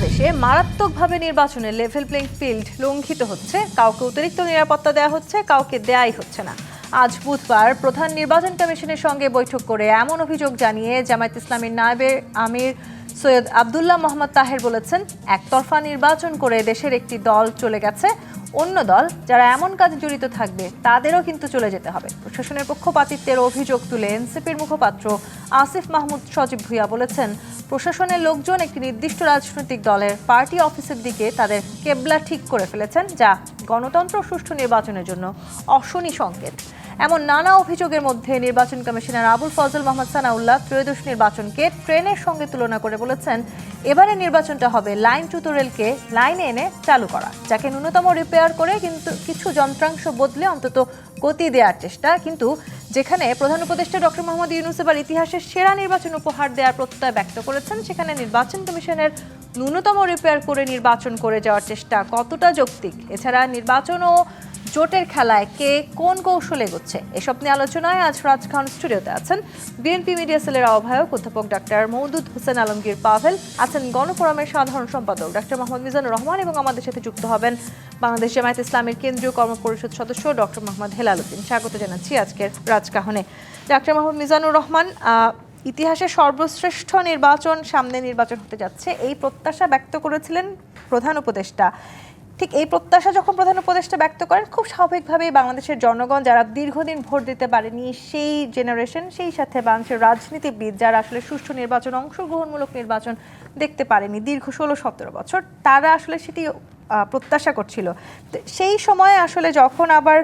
বাংলাদেশে মারাত্মকভাবে নির্বাচনের লেভেল প্লেইং ফিল্ড লঙ্ঘিত হচ্ছে, কাউকে অতিরিক্ত নিরাপত্তা দেওয়া হচ্ছে, কাউকে দেয়াই হচ্ছে না। আজ বুধবার প্রধান নির্বাচন কমিশনের সঙ্গে বৈঠক করে এমন অভিযোগ জানিয়ে জামায়াত ইসলামীর নায়েবে আমির সৈয়দ আব্দুল্লাহ মোহাম্মদ তাহের বলেছেন, একতরফা নির্বাচন করে দেশের একটি দল চলে গেছে, অন্য দল যারা এমন কাজে জড়িত থাকবে তাদেরও কিন্তু চলে যেতে হবে। প্রশাসনের পক্ষপাতিত্বের অভিযোগ তুলে এনসিপির মুখপাত্র আসিফ মাহমুদ সজীব ভুঁইয়া বলেছেন, প্রশাসনের লোকজন একটি নির্দিষ্ট রাজনৈতিক দলের পার্টি অফিসের দিকে তাদের কেবলা ঠিক করে ফেলেছেন, যা গণতন্ত্র সুষ্ঠু নির্বাচনের জন্য অশনি সংকেত। এমন নানা অভিযোগের মধ্যে নির্বাচন কমিশনার আবুল ফজল মোহাম্মদ সানাউল্লাহ ত্রয়োদশ নির্বাচনকে ট্রেনের সঙ্গে তুলনা করে বলেছেন, এবারে নির্বাচনটা হবে লাইনচ্যুত রেলকে লাইনে এনে চালু করা, যাকে ন্যূনতম রিপেয়ার করে কিন্তু কিছু যন্ত্রাংশ বদলে অন্তত গতি দেওয়ার চেষ্টা। কিন্তু যেখানে প্রধান উপদেষ্টা ডক্টর মোহাম্মদ ইউনূস এবার ইতিহাসের সেরা নির্বাচন উপহার দেওয়ার প্রত্যয় ব্যক্ত করেছেন, সেখানে নির্বাচন কমিশনের ন্যূনতম রিপেয়ার করে নির্বাচন করে যাওয়ার চেষ্টা কতটা যৌক্তিক? এছাড়া নির্বাচন ও জোটের খেলায় কে কোন কৌশলে এগোচ্ছে, এসব নিয়ে আলোচনায় আজ রাজখান স্টুডিওতে আছেন বিএনপি মিডিয়া সেলের আহ্বায়ক অধ্যাপক ডাক্তার মওদুদ হোসেন আলমগীর পাভেল, আছেন গণফোরামের সাধারণ সম্পাদক ডাক্তার মোহাম্মদ মিজানুর রহমান, এবং আমাদের সাথে যুক্ত হবেন বাংলাদেশ জামায়াত ইসলামের কেন্দ্রীয় কর্মপরিষদ সদস্য ডক্টর মোহাম্মদ হেলাল উদ্দিন। স্বাগত জানাচ্ছি আজকের রাজকাহনে। ডাক্তার মোহাম্মদ মিজানুর রহমান, ইতিহাসের সর্বশ্রেষ্ঠ নির্বাচন সামনে নির্বাচন হতে যাচ্ছে, এই প্রত্যাশা ব্যক্ত করেছিলেন প্রধান উপদেষ্টা। ঠিক এই প্রত্যাশা যখন প্রধান উপদেষ্টা ব্যক্ত করেন, খুব স্বাভাবিকভাবেই বাংলাদেশের জনগণ যারা দীর্ঘদিন ভোট দিতে পারেনি, সেই জেনারেশন, সেই সাথে বাংলাদেশের রাজনীতিবিদ যারা আসলে সুষ্ঠু নির্বাচন, অংশগ্রহণমূলক নির্বাচন দেখতে পারেনি দীর্ঘ 16-17 বছর, তারা আসলে সেটি প্রত্যাশা করছিল। সেই সময় আসলে যখন আবার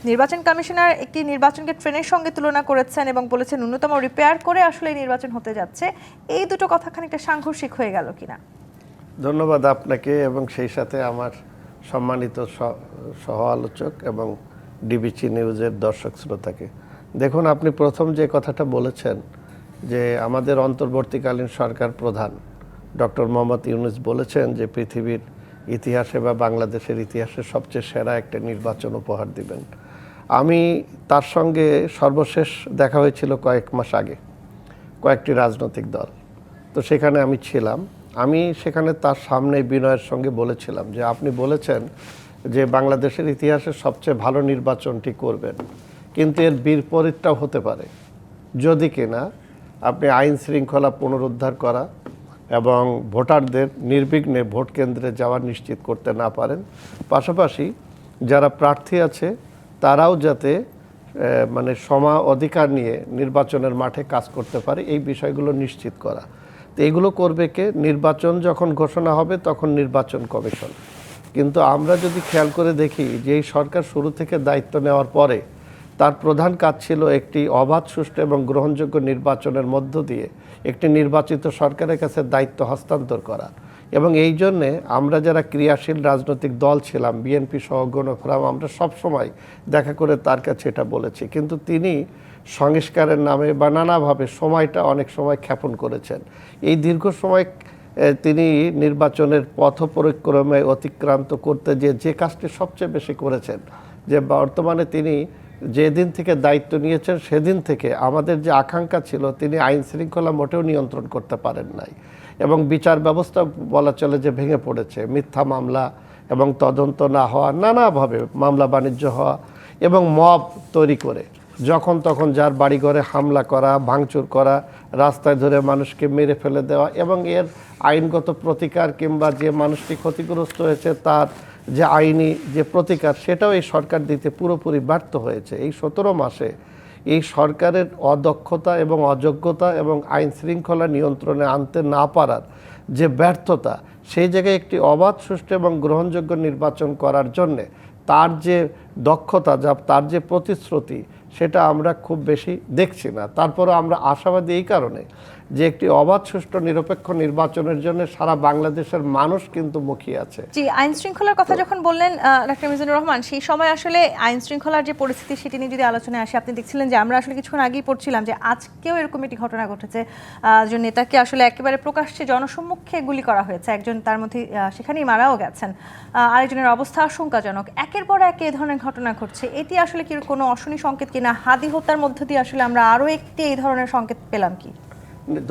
নির্বাচন কমিশনার একটি নির্বাচনকে ট্রেনের সঙ্গে তুলনা করেছেন এবং বলেছেন ন্যূনতম রিপেয়ার করে আসলে এই নির্বাচন হতে যাচ্ছে, এই দুটো কথা খানিকটা সাংঘর্ষিক হয়ে গেল কিনা? ধন্যবাদ আপনাকে এবং সেই সাথে আমার সম্মানিত সহ আলোচক এবং ডিবিসি নিউজের দর্শক শ্রোতাকে। দেখুন, আপনি প্রথম যে কথাটা বলেছেন যে আমাদের অন্তর্বর্তীকালীন সরকার প্রধান ডক্টর মোহাম্মদ ইউনূস বলেছেন যে পৃথিবীর ইতিহাসে বা বাংলাদেশের ইতিহাসে সবচেয়ে সেরা একটা নির্বাচন উপহার দিবেন। আমি তার সঙ্গে সর্বশেষ দেখা হয়েছিল কয়েক মাস আগে, কয়েকটি রাজনৈতিক দল, তো সেখানে আমি ছিলাম। আমি সেখানে তার সামনে বিনয়ের সঙ্গে বলেছিলাম যে আপনি বলেছেন যে বাংলাদেশের ইতিহাসে সবচেয়ে ভালো নির্বাচনটি করবেন, কিন্তু এর বিপরীতটাও হতে পারে যদি কিনা আপনি আইন শৃঙ্খলা পুনরুদ্ধার করা এবং ভোটারদের নির্বিঘ্নে ভোট কেন্দ্রে যাওয়া নিশ্চিত করতে না পারেন। পাশাপাশি যারা প্রার্থী আছে তারাও যাতে মানে অধিকার নিয়ে নির্বাচনের মাঠে কাজ করতে পারে, এই বিষয়গুলো নিশ্চিত করা। তো এগুলো করবে কে? নির্বাচন যখন ঘোষণা হবে তখন নির্বাচন কমিশন। কিন্তু আমরা যদি খেয়াল করে দেখি যে এই সরকার শুরু থেকে দায়িত্ব নেওয়ার পরে তার প্রধান কাজ ছিল একটি অবাধ, সুষ্ঠু এবং গ্রহণযোগ্য নির্বাচনের মধ্য দিয়ে একটি নির্বাচিত সরকারের কাছে দায়িত্ব হস্তান্তর করা। এবং এই জন্যে আমরা যারা ক্রিয়াশীল রাজনৈতিক দল ছিলাম, বিএনপি সহ গণফোরাম, আমরা সবসময় দেখা করে তার কাছে এটা বলেছি। কিন্তু তিনি সংস্কারের নামে বা নানাভাবে সময়টা অনেক সময় ক্ষেপণ করেছেন। এই দীর্ঘ সময় তিনি নির্বাচনের পথ পরিক্রমায় অতিক্রান্ত করতে যে কাজটি সবচেয়ে বেশি করেছেন, যে বর্তমানে তিনি যেদিন থেকে দায়িত্ব নিয়েছেন সেদিন থেকে আমাদের যে আকাঙ্ক্ষা ছিল, তিনি আইন শৃঙ্খলা মোটেও নিয়ন্ত্রণ করতে পারেন নাই এবং বিচার ব্যবস্থা বলা চলে যে ভেঙে পড়েছে। মিথ্যা মামলা এবং তদন্ত না হওয়া, নানাভাবে মামলা বাণিজ্য হওয়া এবং মব তৈরি করে যখন তখন যার বাড়িঘরে হামলা করা, ভাঙচুর করা, রাস্তায় ধরে মানুষকে মেরে ফেলে দেওয়া এবং এর আইনগত প্রতিকার কিংবা যে মানুষটি ক্ষতিগ্রস্ত হয়েছে তার যে আইনি যে প্রতিকার, সেটাও এই সরকার দিতে পুরোপুরি ব্যর্থ হয়েছে। এই 17 মাসে এই সরকারের অদক্ষতা এবং অযোগ্যতা এবং আইন শৃঙ্খলা নিয়ন্ত্রণে আনতে না পারার যে ব্যর্থতা, সেই জায়গায় একটি অবাধ, সুষ্ঠু এবং গ্রহণযোগ্য নির্বাচন করার জন্যে তার যে দক্ষতা, তার যে প্রতিশ্রুতি, সেটা আমরা খুব বেশি দেখছি না। তারপরে আমরা আশাবাদী এই কারণে যে একটি অবাধ, সুষ্ঠু, নিরপেক্ষ নির্বাচনের জন্য সারা বাংলাদেশের মানুষ কিন্তু মুখিয়ে আছে। জি, আইন শৃঙ্খলার কথা যখন বললেন ডাক্তার মিজানুর রহমান, সেই সময় আসলে আইন শৃঙ্খলার যে পরিস্থিতি সেটি নিয়ে যদি আলোচনায় আসে, আপনি দেখছিলেন যে আমরা আসলে কিছুক্ষণ আগেই পড়ছিলাম যে আজকেও এরকম একটি ঘটনা ঘটেছে, একজন নেতাকে আসলে একেবারে প্রকাশ্যে জনসম্মুখে গুলি করা হয়েছে, একজন তার মধ্যে সেখানেই মারাও গেছেন, আরেকজনের অবস্থা আশঙ্কাজনক। একের পর এক এই ধরনের ঘটনা ঘটছে, এটি আসলে কি কোনো অশনি সংকেত কিনা? হাদি হত্যার মধ্য দিয়ে আসলে আমরা আরও একটি এই ধরনের সংকেত পেলাম কি?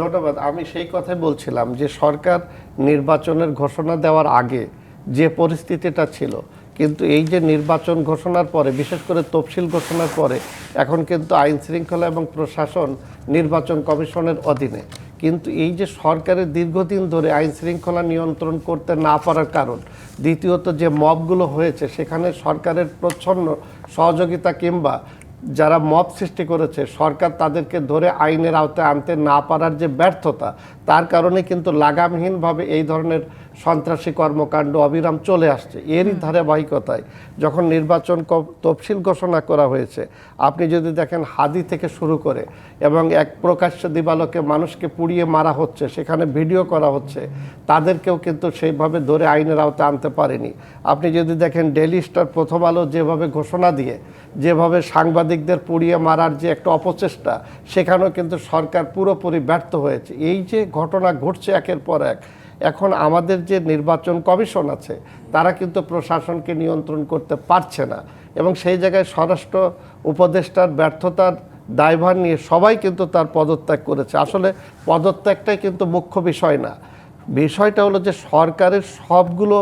ধন্যবাদ। আমি সেই কথাই বলছিলাম যে সরকার নির্বাচনের ঘোষণা দেওয়ার আগে যে পরিস্থিতিটা ছিল, কিন্তু এই যে নির্বাচন ঘোষণার পরে, বিশেষ করে তফসিল ঘোষণার পরে, এখন কিন্তু আইন শৃঙ্খলা এবং প্রশাসন নির্বাচন কমিশনের অধীনে। কিন্তু এই যে সরকারের দীর্ঘদিন ধরে আইন শৃঙ্খলা নিয়ন্ত্রণ করতে না পারার কারণ, দ্বিতীয়ত যে মবগুলো হয়েছে সেখানে সরকারের প্রচ্ছন্ন সহযোগিতা কিংবা যারা মব সৃষ্টি করেছে সরকার তাদেরকে ধরে আইনের আওতায় আনতে না পারার যে ব্যর্থতা, তার কারণে কিন্তু লাগামহীনভাবে এই ধরনের সন্ত্রাসী কর্মকাণ্ড অবিরাম চলে আসছে। এরই ধারাবাহিকতায় যখন নির্বাচন তফসিল ঘোষণা করা হয়েছে, আপনি যদি দেখেন হাদি থেকে শুরু করে এবং এক প্রকাশ্য দিবালোকে মানুষকে পুড়িয়ে মারা হচ্ছে, সেখানে ভিডিও করা হচ্ছে, তাদেরকেও কিন্তু সেইভাবে ধরে আইনের আওতায় আনতে পারেনি। আপনি যদি দেখেন ডেইলি স্টার, প্রথম আলো যেভাবে ঘোষণা দিয়ে যেভাবে সাংবাদিকদের পুড়িয়ে মারার যে একটা অপচেষ্টা, সেখানেও কিন্তু সরকার পুরোপুরি ব্যর্থ হয়েছে। এই যে ঘটনা ঘটছে একের পর এক, এখন আমাদের যে নির্বাচন কমিশন আছে তারা কিন্তু প্রশাসনকে নিয়ন্ত্রণ করতে পারছে না, এবং সেই জায়গায় স্বরাষ্ট্র উপদেষ্টার ব্যর্থতার দায়ভার নিয়ে সবাই কিন্তু তার পদত্যাগ করেছে। আসলে পদত্যাগটাই কিন্তু মুখ্য বিষয় না, বিষয়টা হলো যে সরকারের সবগুলো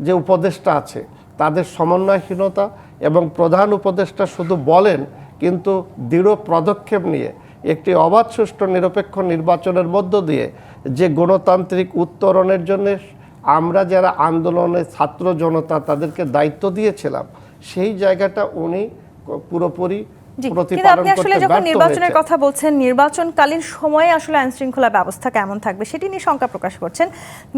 যে উপদেষ্টা আছে তাদের সমন্বয়হীনতা, এবং প্রধান উপদেষ্টা শুধু বলেন কিন্তু দৃঢ় পদক্ষেপ নিয়ে একটি অবাধ, সুষ্ঠু, নিরপেক্ষ নির্বাচনের মধ্য দিয়ে যে গণতান্ত্রিক উত্তরণের জন্য আমরা যারা আন্দোলনে ছাত্র জনতা তাদেরকে দায়িত্ব দিয়েছিলাম, সেই জায়গাটা উনি পুরোপুরি কিন্তু আপনি আসলে যখন নির্বাচনের কথা বলছেন, নির্বাচনকালীন সময়ে আসলে আইন শৃঙ্খলা ব্যবস্থা কেমন থাকবে সেটি নিয়ে শঙ্কা প্রকাশ করছেন।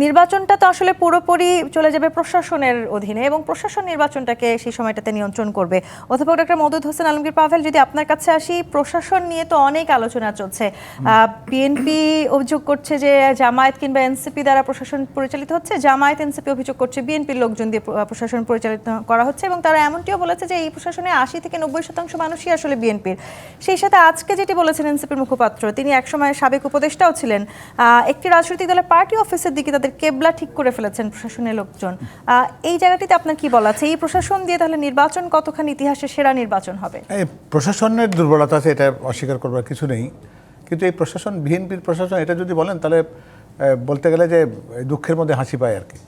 নির্বাচনটা তো আসলে পুরোপুরি চলে যাবে প্রশাসনের অধীনে, এবং প্রশাসন নির্বাচনটাকে সেই সময়টাতে নিয়ন্ত্রণ করবে। অধ্যাপক ডক্টর মওদুদ হোসেন আলমগীর পাভেল, যদি আপনার কাছে আসি, প্রশাসন নিয়ে তো অনেক আলোচনা চলছে। বিএনপি অভিযোগ করছে যে জামায়াত কিংবা এনসিপি দ্বারা প্রশাসন পরিচালিত হচ্ছে, জামায়াত এনসিপি অভিযোগ করছে বিএনপির লোকজন দিয়ে প্রশাসন পরিচালিত করা হচ্ছে, এবং তারা এমনটিও বলেছে যে এই প্রশাসনে 80 থেকে 90% মানুষই আসলে বিএনপির। সেই সাথে আজকে যেটি বলেছেন এনসিপির মুখপাত্র, তিনি একসময় সাবেক উপদেষ্টাও ছিলেন, একটি রাজনৈতিক দলের পার্টি অফিসের দিকে তাদের কেবলা ঠিক করে ফেলেছেন প্রশাসনের লোকজন। এই জায়গাটিতে আপনার কি বলা আছে? এই প্রশাসন দিয়ে তাহলে নির্বাচন কতখানি ইতিহাসে সেরা নির্বাচন হবে? এই প্রশাসনের দুর্বলতা আছে, এটা অস্বীকার করবার কিছু নেই, কিন্তু এই প্রশাসন, বিএনপির প্রশাসন, এটা যদি বলেন তাহলে বলতে গেলে যে দুঃখের মধ্যে হাসি পায় আর কি।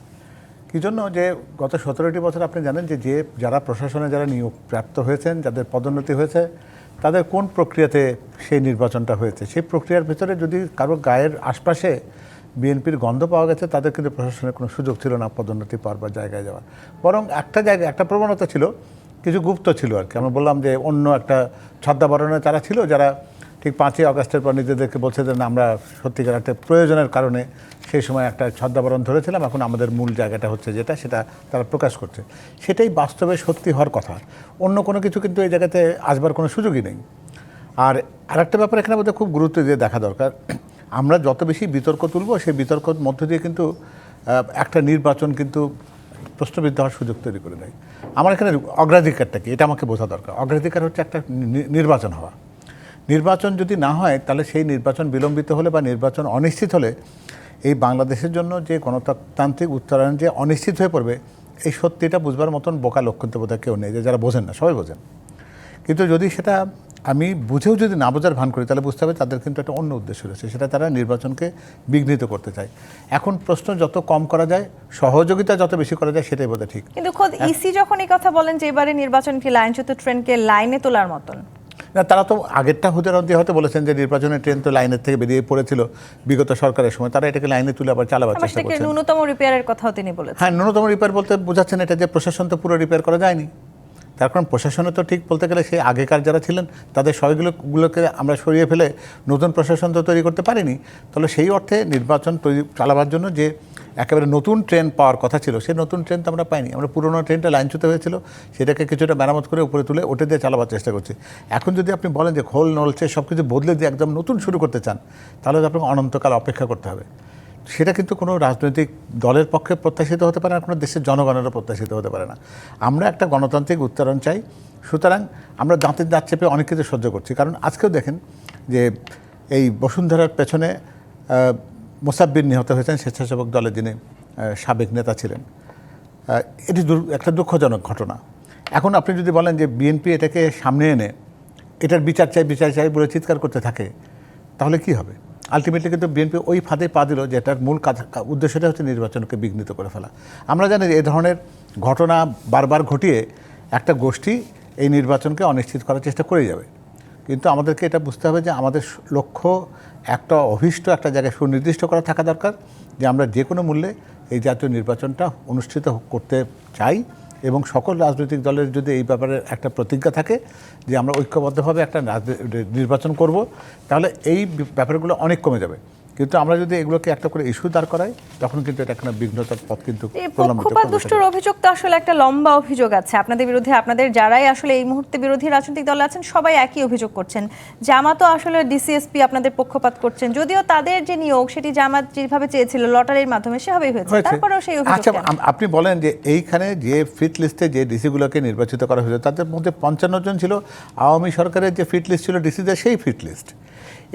কী জন্য? যে গত 17টি বছর আপনি জানেন যে যারা প্রশাসনে যারা নিয়োগ প্রাপ্ত হয়েছেন, যাদের পদোন্নতি হয়েছে, তাদের কোন প্রক্রিয়াতে সেই নির্বাচনটা হয়েছে। সেই প্রক্রিয়ার ভিতরে যদি কারো গায়ের আশপাশে বিএনপির গন্ধ পাওয়া গেছে, তাদের কিন্তু প্রশাসনের কোনো সুযোগ ছিল না পদোন্নতি পাওয়ার বা জায়গায় যাওয়ার। বরং একটা জায়গায় একটা প্রবণতা ছিল, কিছু গুপ্ত ছিল আর কি। আমরা বললাম যে অন্য একটা ছদ্মাবরণে তারা ছিল, যারা ঠিক 5ই আগস্টের পর নিজেদেরকে বলছে যে আমরা সত্যিকার একটা প্রয়োজনের কারণে সেই সময় একটা ছদ্মাবরণ ধরেছিলাম, এখন আমাদের মূল জায়গাটা হচ্ছে যেটা, সেটা তারা প্রকাশ করছে। সেটাই বাস্তবে সত্যি হওয়ার কথা। অন্য কোনো কিছু কিন্তু এই জায়গাতে আসবার কোনো সুযোগই নেই। আর আরেকটা ব্যাপার এখানে আমাদের খুব গুরুত্ব দিয়ে দেখা দরকার, আমরা যত বেশি বিতর্ক তুলব, সেই বিতর্কের মধ্য দিয়ে কিন্তু একটা নির্বাচন কিন্তু প্রশ্নবিদ্ধ হওয়ার সুযোগ তৈরি করে দেয়। আমার এখানে অগ্রাধিকারটা কি, এটা আমাকে বোঝা দরকার। অগ্রাধিকার হচ্ছে একটা নির্বাচন হওয়া। নির্বাচন যদি না হয়, তাহলে সেই নির্বাচন বিলম্বিত হলে বা নির্বাচন অনিশ্চিত হলে এই বাংলাদেশের জন্য যে গণতান্ত্রিক উত্তরণ যে অনিশ্চিত হয়ে পড়বে, এই সত্যিটা বুঝবার মতন বোকা লক্ষণ বোধহয় কেউ নেই, যে যারা বোঝেন না, সবাই বোঝেন। কিন্তু যদি সেটা আমি বুঝেও যদি না বোঝার ভান করি, তাহলে বুঝতে হবে তাদের কিন্তু একটা অন্য উদ্দেশ্য রয়েছে, সেটা তারা নির্বাচনকে বিঘ্নিত করতে চায়। এখন প্রশ্ন যত কম করা যায়, সহযোগিতা যত বেশি করা যায়, সেটাই বোধহয় ঠিক। কিন্তু খোদ ইসি যখন এই কথা বলেন যে এবারে নির্বাচন কি লাইনচ্যুত ট্রেনকে লাইনে তোলার মতন, না, তারা তো আগেরটা হয়তো বলেছেন যে নির্বাচনের ট্রেন তো লাইনের থেকে বেরিয়ে পড়েছিল বিগত সরকারের সময়, তারা এটাকে লাইনে তুলে আবার চালাবার চেষ্টা করছেন। ন্যূনতম রিপেয়ারের কথাও তিনি বলেছেন। হ্যাঁ, ন্যূনতম রিপেয়ার বলতে বোঝাচ্ছেন এটা যে প্রশাসন তো পুরো রিপেয়ার করা যায়নি। তার কারণ প্রশাসনে তো ঠিক বলতে গেলে সেই আগেকার যারা ছিলেন তাদের সবগুলোকে আমরা সরিয়ে ফেলে নতুন প্রশাসন তো তৈরি করতে পারিনি। তাহলে সেই অর্থে নির্বাচন চালাবার জন্য যে একেবারে নতুন ট্রেন পাওয়ার কথা ছিল, সেই নতুন ট্রেন তো আমরা পাইনি। আমরা পুরোনো ট্রেনটা লাইনচ্যুত হয়েছিল, সেটাকে কিছুটা মেরামত করে উপরে তুলে ওটা দিয়ে চালাবার চেষ্টা করছি। এখন যদি আপনি বলেন যে খোল নলছে সব কিছু বদলে দিয়ে একদম নতুন শুরু করতে চান, তাহলে আপনাকে অনন্তকাল অপেক্ষা করতে হবে। সেটা কিন্তু কোনো রাজনৈতিক দলের পক্ষে প্রত্যাশিত হতে পারে না, কোনো দেশের জনগণেরও প্রত্যাশিত হতে পারে না। আমরা একটা গণতান্ত্রিক উত্তরণ চাই, সুতরাং আমরা দাঁতের দাঁত চেপে অনেক কিছু সহ্য করছি। কারণ আজকেও দেখেন যে এই বসুন্ধরার পেছনে মোসাব্বির নিহত হয়েছেন, স্বেচ্ছাসেবক দলের যিনি সাবেক নেতা ছিলেন। এটি একটা দুঃখজনক ঘটনা। এখন আপনি যদি বলেন যে বিএনপি এটাকে সামনে এনে এটার বিচার চাই বলে চিৎকার করতে থাকে, তাহলে কি হবে? আলটিমেটলি কিন্তু বিএনপি ওই ফাঁদে পা দিল, যেটার মূল উদ্দেশ্যটা হচ্ছে নির্বাচনকে বিঘ্নিত করে ফেলা। আমরা জানি যে এই ধরনের ঘটনা বারবার ঘটিয়ে একটা গোষ্ঠী এই নির্বাচনকে অনিশ্চিত করার চেষ্টা করে যাবে। কিন্তু আমাদেরকে এটা বুঝতে হবে যে আমাদের লক্ষ্য একটা অভীষ্ট একটা জায়গায় সুনির্দিষ্ট করা থাকা দরকার, যে আমরা যে কোনো মূল্যে এই জাতীয় নির্বাচনটা অনুষ্ঠিত করতে চাই, এবং সকল রাজনৈতিক দলের যদি এই ব্যাপারে একটা প্রতিজ্ঞা থাকে যে আমরা ঐক্যবদ্ধভাবে একটা নির্বাচন করব, তাহলে এই ব্যাপারগুলো অনেক কমে যাবে। কিন্তু আমরা যদি এগুলোকে একটা করে ইস্যু দাঁড় করাই, তখন কিন্তু এটা একটা বিঘ্নতার পথ কিন্তু পক্ষপাত দুষ্টর অভিযোগ তো আসলে একটা লম্বা অভিযোগ আছে আপনাদের বিরুদ্ধে। আপনাদের যারাই আসলে এই মুহূর্তে বিরোধী রাজনৈতিক দল আছেন সবাই একই অভিযোগ করছেন। জামাতও আসলে ডিসিএসপি আপনাদের পক্ষপাত করছেন, যদিও তাদের যে নিয়োগ সেটি জামাত যেভাবে চেয়েছিল লটারির মাধ্যমে সেভাবেই হয়েছে, তারপরেও সেই অভিযোগ। আচ্ছা, আপনি বলেন যে এইখানে যে ফিট লিস্টে যে ডিসিগুলোকে নির্বাচিত করা হয়েছে তাদের মধ্যে 55 জন ছিল আওয়ামী সরকারের যে ফিট লিস্ট ছিল ডিসিদের, সেই ফিট লিস্ট।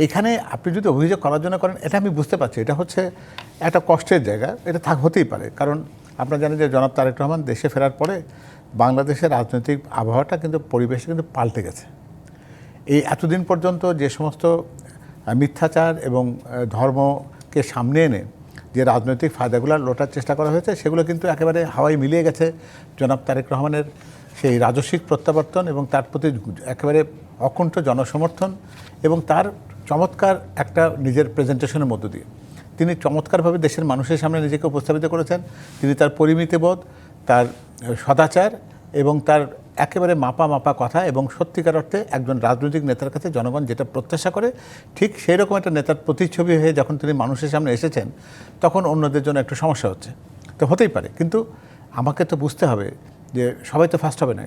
এখানে আপনি যদি অভিযোগ করার জন্য করেন, এটা আমি বুঝতে পারছি, এটা হচ্ছে একটা কষ্টের জায়গা, এটা হতেই পারে। কারণ আপনারা জানেন যে জনাব তারেক রহমান দেশে ফেরার পরে বাংলাদেশের রাজনৈতিক আবহাওয়াটা কিন্তু পরিবেশটা কিন্তু পাল্টে গেছে। এই এতদিন পর্যন্ত যে সমস্ত মিথ্যাচার এবং ধর্মকে সামনে এনে যে রাজনৈতিক ফায়দাগুলো লোটার চেষ্টা করা হয়েছে, সেগুলো কিন্তু একেবারে হাওয়ায় মিলিয়ে গেছে জনাব তারেক রহমানের সেই রাজস্বিক প্রত্যাবর্তন এবং তার প্রতি একেবারে অকুণ্ঠ জনসমর্থন এবং তার চমৎকার একটা নিজের প্রেজেন্টেশনের মধ্য দিয়ে তিনি চমৎকারভাবে দেশের মানুষের সামনে নিজেকে উপস্থাপিত করেছেন। তিনি তার পরিমিতিবোধ, তার সদাচার এবং তার একেবারে মাপা কথা এবং সত্যিকার অর্থে একজন রাজনৈতিক নেতার কাছে জনগণ যেটা প্রত্যাশা করে, ঠিক সেই রকম একটা নেতার প্রতিচ্ছবি হয়ে যখন তিনি মানুষের সামনে এসেছেন, তখন অন্যদের জন্য একটু সমস্যা হচ্ছে। তো হতেই পারে, কিন্তু আমাকে তো বুঝতে হবে যে সবাই তো ফার্স্ট হবে না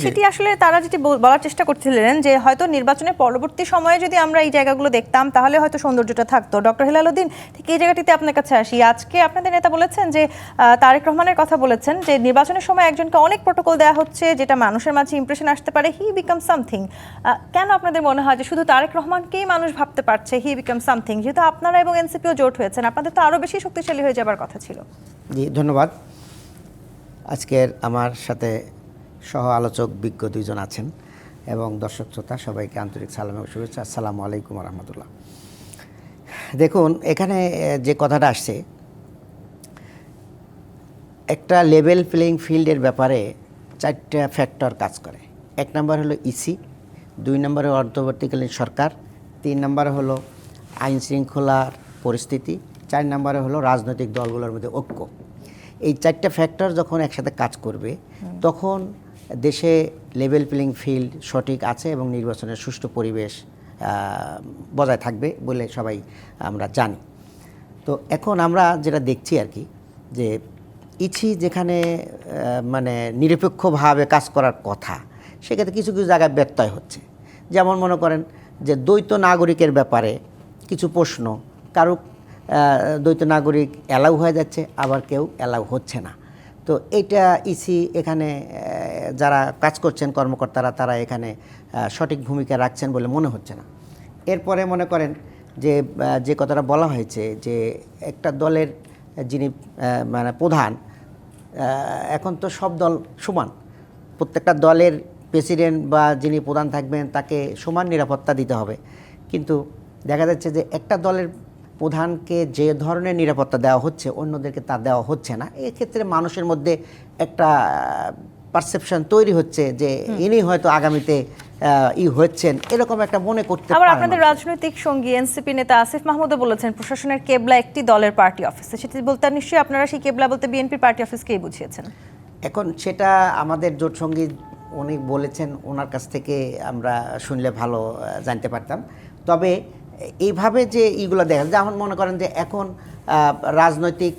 সেটি আসলে তারা যেটি বলার চেষ্টা করছিলেন যে হয়তো নির্বাচনের পরবর্তী সময়ে যদি আমরা এই জায়গাগুলো দেখতাম তাহলে হয়তো সৌন্দর্যটা থাকতো। ডক্টর হেলাল উদ্দিন, ঠিক এই জায়গাটিতে আপনার কাছে আসি। আজকে আপনাদের নেতা বলেছেন যে তারেক রহমানের কথা বলেছেন যে নির্বাচনের সময় একজনকে অনেক প্রোটোকল দেওয়া হচ্ছে যেটা মানুষের মাঝে ইমপ্রেশন আসতে পারে, হি বিকাম সামথিং। কেন আপনাদের মনে হয় যে শুধু তারেক রহমানকেই মানুষ ভাবতে পারছে হি বিকাম সামথিং? যেহেতু আপনারা এবং এনসিপিও জোট হয়েছেন, আপনাদের তো আরও বেশি শক্তিশালী হয়ে যাবার কথা ছিল। জি, ধন্যবাদ। আজকের আমার সাথে সহ আলোচক বিজ্ঞ দুইজন আছেন এবং দর্শক শ্রোতা সবাইকে আন্তরিক সালাম এবং শুভেচ্ছা। আসসালামু আলাইকুম রহমতুল্লাহ। দেখুন, এখানে যে কথাটা আসছে, একটা লেভেল প্লেইং ফিল্ডের ব্যাপারে 4টা ফ্যাক্টর কাজ করে। 1 নম্বর হলো ইসি, 2 নম্বরে অন্তর্বর্তীকালীন সরকার, 3 নম্বরে হলো আইন শৃঙ্খলার পরিস্থিতি, 4 নম্বরে হলো রাজনৈতিক দলগুলোর মধ্যে ঐক্য। এই 4টা ফ্যাক্টর যখন একসাথে কাজ করবে তখন দেশে লেভেল প্লেইং ফিল্ড সঠিক আছে এবং নির্বাচনের সুষ্ঠু পরিবেশ বজায় থাকবে বলে সবাই আমরা জানি। তো এখন আমরা যেটা দেখছি আর কি, যে ইসি যেখানে মানে নিরপেক্ষভাবে কাজ করার কথা, সেক্ষেত্রে কিছু কিছু জায়গায় ব্যত্যয় হচ্ছে। যেমন মনে করেন যে দ্বৈত নাগরিকের ব্যাপারে কিছু প্রশ্ন, কারো দ্বৈত নাগরিক অ্যালাউ হয়ে যাচ্ছে, আবার কেউ অ্যালাউ হচ্ছে না। তো এইটা ইসি এখানে যারা কাজ করছেন কর্মকর্তারা, তারা এখানে সঠিক ভূমিকা রাখছেন বলে মনে হচ্ছে না। এরপরে মনে করেন যে কথাটা বলা হয়েছে যে একটা দলের যিনি মানে প্রধান, এখন তো সব দল সমান, প্রত্যেকটা দলের প্রেসিডেন্ট বা যিনি প্রধান থাকবেন তাকে সমান নিরাপত্তা দিতে হবে। কিন্তু দেখা যাচ্ছে যে একটা দলের প্রধানকে যে ধরনের নিরাপত্তা দেওয়া হচ্ছে অন্যদেরকে তা দেওয়া হচ্ছে না। এক্ষেত্রে মানুষের মধ্যে একটা পারসেপশন তৈরি হচ্ছে যে ইনি হয়তো আগামীতে হচ্ছেন, এরকম একটা মনে করতে পারে। আবার আপনাদের রাজনৈতিক সঙ্গী এনসিপি নেতা আসিফ মাহমুদও বলেছেন প্রশাসনের কেবলা একটি দলের পার্টি অফিসে। সেটি বলতে নিশ্চয়ই আপনারা সেই কেবলা বলতে বিএনপির পার্টি অফিসকেই বুঝিয়েছেন। এখন সেটা আমাদের জোট সঙ্গী উনি বলেছেন, ওনার কাছ থেকে আমরা শুনলে ভালো জানতে পারতাম। তবে এইভাবে যে এইগুলো দেখা, যেমন মনে করেন যে এখন রাজনৈতিক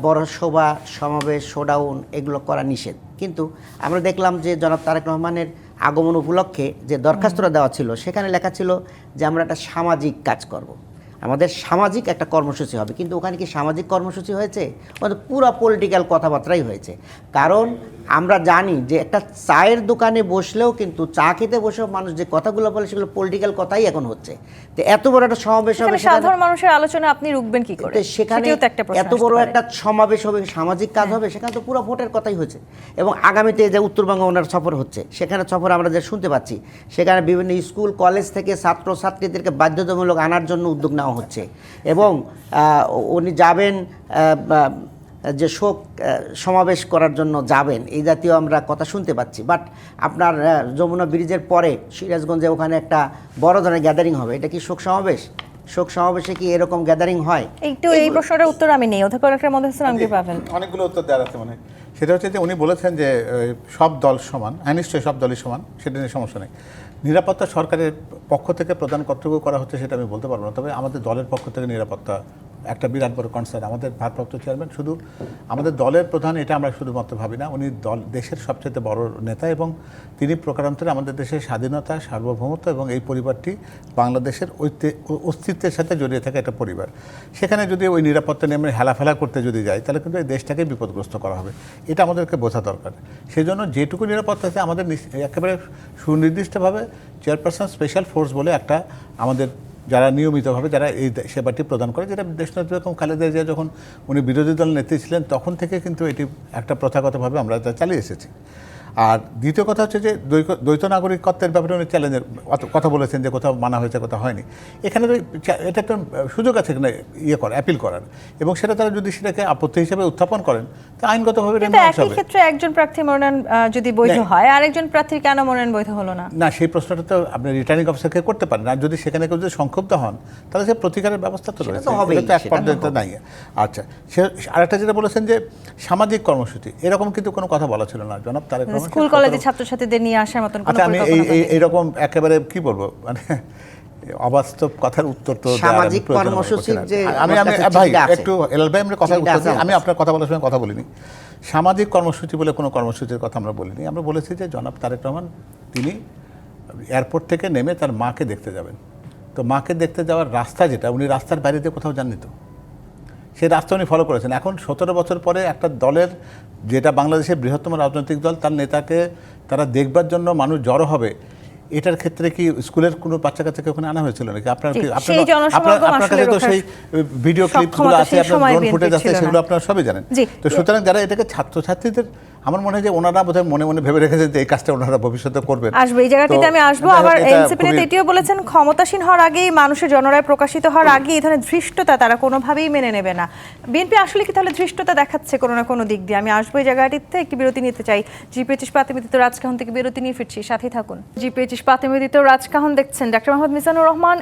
বড় সভা সমাবেশ শোডাউন এগুলো করা নিষেধ, কিন্তু আমরা দেখলাম যে জনাব তারেক রহমানের আগমন উপলক্ষে যে দরখাস্তটা দেওয়া ছিল সেখানে লেখা ছিল যে আমরা একটা সামাজিক কাজ করব। আমাদের সামাজিক একটা কর্মসূচি হবে, কিন্তু ওখানে কি সামাজিক কর্মসূচি হয়েছে? ওখানে পুরো পলিটিক্যাল কথাবার্তাই হয়েছে। কারণ আমরা জানি যে একটা চায়ের দোকানে বসলেও কিন্তু চা খেতে বসেও মানুষ যে কথাগুলো বলে সেগুলো পলিটিক্যাল কথাই এখন হচ্ছে। তো এত বড় একটা সমাবেশ হবে, এখানে সাধারণ মানুষের আলোচনা আপনি রুখবেন কি করে? সেখানে সেটাও তো একটা প্রশ্ন এত বড় আসতে পারে। একটা সমাবেশ হবে, সামাজিক কাজ হবে, সেখানে তো পুরো ভোটের কথাই হচ্ছে। এবং আগামীতে যে উত্তরবঙ্গ ওনার সফর হচ্ছে, সেখানে সফর আমরা যে শুনতে পাচ্ছি, সেখানে বিভিন্ন স্কুল কলেজ থেকে ছাত্র ছাত্রীদেরকে বাধ্যতামূলক আনার জন্য উদ্যোগ নেওয়া হচ্ছে। এবং উনি যাবেন যে শোক সমাবেশ করার জন্য যাবেন, এই জাতীয় আমরা কথা শুনতে পাচ্ছি। বাট আপনার যমুনা ব্রিজের পরে সিরাজগঞ্জে ওখানে একটা বড় ধরনের গ্যাদারিং হবে, এটা কি শোক সমাবেশ? শোক সমাবেশে কি এরকম গ্যাদারিং হয়? একটু এই প্রশ্নটার উত্তর আমি নেই, অধ্যাপক ডক্টর মোহাম্মদ হাসান আলমগীর পাবেন। অনেকগুলো উত্তর দেওয়ার আছে মানে, সেটা হচ্ছে যে উনি বলেছেন যে সব দল সমান, হ্যাঁ নিশ্চয়ই সব দলই সমান, সেটা নিয়ে সমস্যা নেই। নিরাপত্তা সরকারের পক্ষ থেকে প্রদান কর্তব্য করা হচ্ছে সেটা আমি বলতে পারবো না, তবে আমাদের দলের পক্ষ থেকে নিরাপত্তা একটা বিরাট বড় কনসার্ন। আমাদের ভারপ্রাপ্ত চেয়ারম্যান শুধু আমাদের দলের প্রধান এটা আমরা শুধুমাত্র ভাবি না, উনি দেশের সবচেয়ে বড় নেতা এবং তিনি প্রকারান্তরে আমাদের দেশের স্বাধীনতা, সার্বভৌমত্ব এবং এই পরিবারটি বাংলাদেশের অস্তিত্বের সাথে জড়িয়ে থাকে একটা পরিবার। সেখানে যদি ওই নিরাপত্তা নিয়ে আমরা হেলাফেলা করতে যদি যাই, তাহলে কিন্তু এই দেশটাকে বিপদগ্রস্ত করা হবে, এটা আমাদেরকে বোঝা দরকার। সেই জন্য যেটুকু নিরাপত্তা আছে আমাদের একেবারে সুনির্দিষ্টভাবে চেয়ারপারসন স্পেশাল ফোর্স বলে একটা আমাদের যারা নিয়মিতভাবে যারা এই সেবাটি প্রদান করে, যেটা দেশনেত্রী বেগম খালেদা জিয়া যখন উনি বিরোধী দল নেত্রী ছিলেন তখন থেকে কিন্তু এটি একটা প্রথাগতভাবে আমরা এটা চালিয়ে এসেছি। আর দ্বিতীয় কথা হচ্ছে যে দ্বৈত নাগরিকত্বের ব্যাপারে উনি চ্যালেঞ্জের কথা বলেছেন যে কোথাও মানা হয়েছে কোথাও হয়নি। এখানে এটা একটা সুযোগ আছে এখানে অ্যাপিল করার, এবং সেটা তারা যদি সেটাকে আপত্তি হিসেবে উত্থাপন করেন তা আইনগতভাবে এটা নেওয়া একই হবে। ক্ষেত্রে একজন প্রার্থী মনোনয়ন যদি বৈধ হয়, আরেকজন প্রার্থীর কেন মনোনয়ন বৈধ হলো না? না, সেই প্রশ্নটা তো আপনি রিটার্নিং অফিসারকে করতে পারেন। আর যদি সেখানে কেউ যদি সংক্ষুব্ধ হন তাহলে সে প্রতিকারের ব্যবস্থা তো রয়েছে, এটা তো এক পর্যায়ে নাই। আচ্ছা, সে আরেকটা যেটা বলেছেন যে সামাজিক কর্মসূচি, এরকম কিন্তু কোনো কথা বলা ছিল না জনাব তারেক রহমান। স্কুল কলেজে ছাত্রছাত্রীদের নিয়ে আসার মতন কোনো আচ্ছা, আমি পরিকল্পনা নেই। এইরকম একেবারে কি বলবো মানে অবাস্তব কথার উত্তর তো সামাজিক কর্মসূচির যে আমি ভাই একটু এলাল ভাই আমরা কথা উত্তর দিই। আমি আপনার কথা বলার সময় কথা বলিনি। সামাজিক কর্মসূচি বলে কোনো কর্মসূচির কথা আমরা বলিনি। আমরা বলেছি যে জনাব তারেক রহমান তিনি এয়ারপোর্ট থেকে নেমে তার মাকে দেখতে যাবেন। তো মাকে দেখতে যাওয়ার রাস্তা যেটা, উনি রাস্তার বাইরে দিয়ে কোথাও যাননি, তো সেই রাস্তা উনি ফলো করেছেন। এখন 17 বছর পরে একটা দলের, যেটা বাংলাদেশের বৃহত্তম রাজনৈতিক দল, তার নেতাকে তারা দেখবার জন্য মানুষ জড়ো হবে, এটার ক্ষেত্রে কি স্কুলের কোনো বাচ্চা কাচ্চাকে ওখানে আনা হয়েছিল নাকি? আপনার কাছে তো সেই ভিডিও ক্লিপগুলো আছে, আপনার ড্রোন ফুটেজ আছে, সেগুলো আপনারা সবই জানেন। তো সুতরাং যারা এটাকে ছাত্রছাত্রীদের, আমার মনে হয় যে ওনারা বোধহয় মনে মনে ভেবে রেখেছেন যে এই কাজটা ওনারা ভবিষ্যতে করবেন। আসবে এই জায়গাটিতে আমি আসবো। আবার এনসিপি নেতা এটিও বলেছেন ক্ষমতাসীন হওয়ার আগেই, মানুষের জনরায় প্রকাশিত হওয়ার আগেই এই ধরনের ধৃষ্টতা তারা কোনোভাবেই মেনে নেবে না। বিএনপি আসলে কি তাহলে ধৃষ্টতা দেখাচ্ছে কোনো না কোনো দিক দিয়ে? আমি আসবো এই জায়গাটিতে, একটি বিরতি নিতে চাই। জি25 প্রাতিনিধিত রাজকাহন থেকে বিরতি নিয়ে ফিরছি, সাথেই থাকুন। জি25 প্রাতিনিধিত রাজকাহন দেখছেন। ডক্টর মোহাম্মদ মিজানুর রহমান,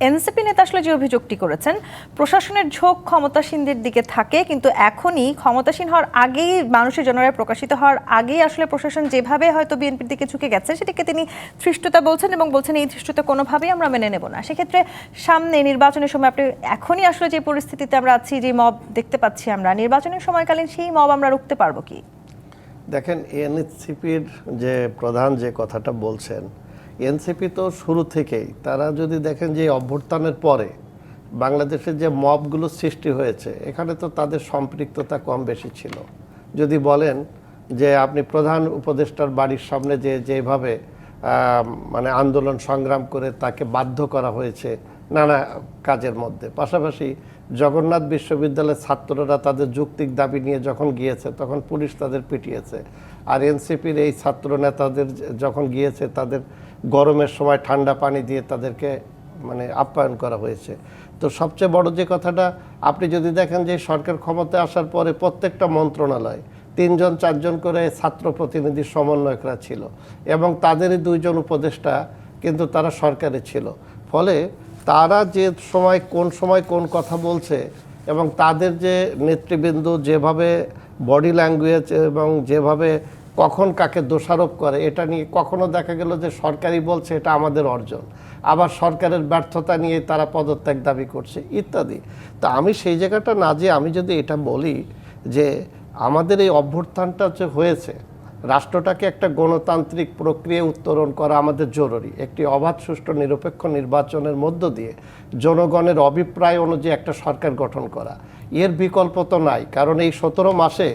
এনসিপি নেতা আসলে যে অভিযোগটি করেছেন, প্রশাসনের ঝোঁক ক্ষমতাসীনদের দিকে থাকে, কিন্তু এখনই ক্ষমতাসীন হওয়ার আগেই, মানুষের জনরায় প্রকাশিত হওয়ার আগেই আসলে প্রশাসন যেভাবে হয়তো বিএনপির দিকে ঝুঁকে গেছে সেটাকে তিনি ধৃষ্টতা বলছেন, এবং বলছেন এই ধৃষ্টতা কোনোভাবেই আমরা মেনে নেব না। সেক্ষেত্রে সামনে নির্বাচনের সময় আপনি এখনই আসলে যে পরিস্থিতিতে আমরা আছি, যে মব দেখতে পাচ্ছি আমরা, নির্বাচনের সময়কালীন সেই মব আমরা রুখতে পারবো কি? দেখেন, এনসিপির যে প্রধান যে কথাটা বলছেন, এনসিপি তো শুরু থেকেই, তারা যদি দেখেন যে অভ্যুত্থানের পরে বাংলাদেশের যে মবগুলো সৃষ্টি হয়েছে, এখানে তো তাদের সম্পৃক্ততা কম বেশি ছিল। যদি বলেন যে আপনি প্রধান উপদেষ্টার বাড়ির সামনে যেভাবে মানে আন্দোলন সংগ্রাম করে তাকে বাধ্য করা হয়েছে নানা কাজের মধ্যে, পাশাপাশি জগন্নাথ বিশ্ববিদ্যালয়ের ছাত্ররা তাদের যৌক্তিক দাবি নিয়ে যখন গিয়েছে তখন পুলিশ তাদের পিটিয়েছে, আর এনসিপির এই ছাত্র নেতাদের যখন গিয়েছে তাদের গরমের সময় ঠান্ডা পানি দিয়ে তাদেরকে মানে আপ্যায়ন করা হয়েছে। তো সবচেয়ে বড় যে কথাটা, আপনি যদি দেখেন যে সরকার ক্ষমতায় আসার পরে প্রত্যেকটা মন্ত্রণালয় 3-4জন করে ছাত্র প্রতিনিধি সমন্বয়করা ছিল, এবং তাদেরই 2জন উপদেষ্টা কিন্তু তারা সরকারে ছিল। ফলে তারা যে সময় কোন কথা বলছে, এবং তাদের যে নেতৃবৃন্দ যেভাবে বডি ল্যাঙ্গুয়েজ এবং যেভাবে কখন কাকে দোষারোপ করে, এটা নিয়ে কখনো দেখা গেল যে সরকারই বলছে এটা আমাদের অর্জন, আবার সরকারের ব্যর্থতা নিয়ে তারা পদত্যাগ দাবি করছে ইত্যাদি। তা আমি সেই জায়গাটা না, যে আমি যদি এটা বলি যে আমাদের এই অভ্যুত্থানটা যে হয়েছে, রাষ্ট্রটাকে একটা গণতান্ত্রিক প্রক্রিয়া উত্তরণ করা আমাদের জরুরি। একটি অবাধ, সুষ্ঠু, নিরপেক্ষ নির্বাচনের মধ্য দিয়ে জনগণের অভিপ্রায় অনুযায়ী একটা সরকার গঠন করা, এর বিকল্প তো নাই। কারণ এই 17 মাসে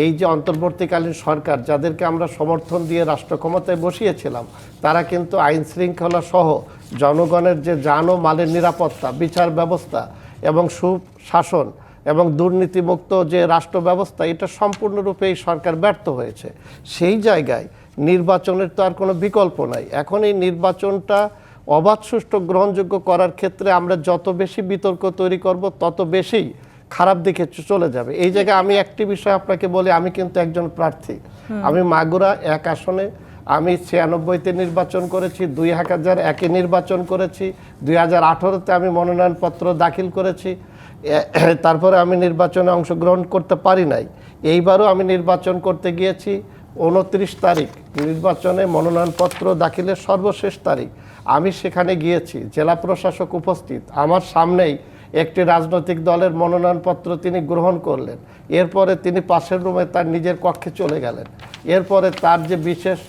এই যে অন্তর্বর্তীকালীন সরকার, যাদেরকে আমরা সমর্থন দিয়ে রাষ্ট্র ক্ষমতায় বসিয়েছিলাম, তারা কিন্তু আইন শৃঙ্খলা সহ জনগণের যে জান ও মালের নিরাপত্তা, বিচার ব্যবস্থা এবং সুশাসন এবং দুর্নীতিমুক্ত যে রাষ্ট্র ব্যবস্থা, এটা সম্পূর্ণরূপে এই সরকার ব্যর্থ হয়েছে। সেই জায়গায় নির্বাচনের তো আর কোনো বিকল্প নাই। এখন এই নির্বাচনটা অবাধ, সুষ্ঠু, গ্রহণযোগ্য করার ক্ষেত্রে আমরা যত বেশি বিতর্ক তৈরি করব, তত বেশি খারাপ দিকে চলে যাবে। এই জায়গায় আমি একটি বিষয় আপনাকে বলি, আমি কিন্তু একজন প্রার্থী। আমি মাগুরা 1 আসনে আমি 96-তে নির্বাচন করেছি, 2001-এ নির্বাচন করেছি, 2018-তে আমি মনোনয়নপত্র দাখিল করেছি। তারপরে আমি নির্বাচনে অংশগ্রহণ করতে পারি নাই। এইবারও আমি নির্বাচন করতে গিয়েছি 29 তারিখ, নির্বাচনে মনোনয়নপত্র দাখিলের সর্বশেষ তারিখ। আমি সেখানে গিয়েছি, জেলা প্রশাসক উপস্থিত, আমার সামনেই একটি রাজনৈতিক দলের মনোনয়নপত্র তিনি গ্রহণ করলেন। এরপরে তিনি পাশের রুমে তার নিজের কক্ষে চলে গেলেন। এরপরে তার যে বিশেষ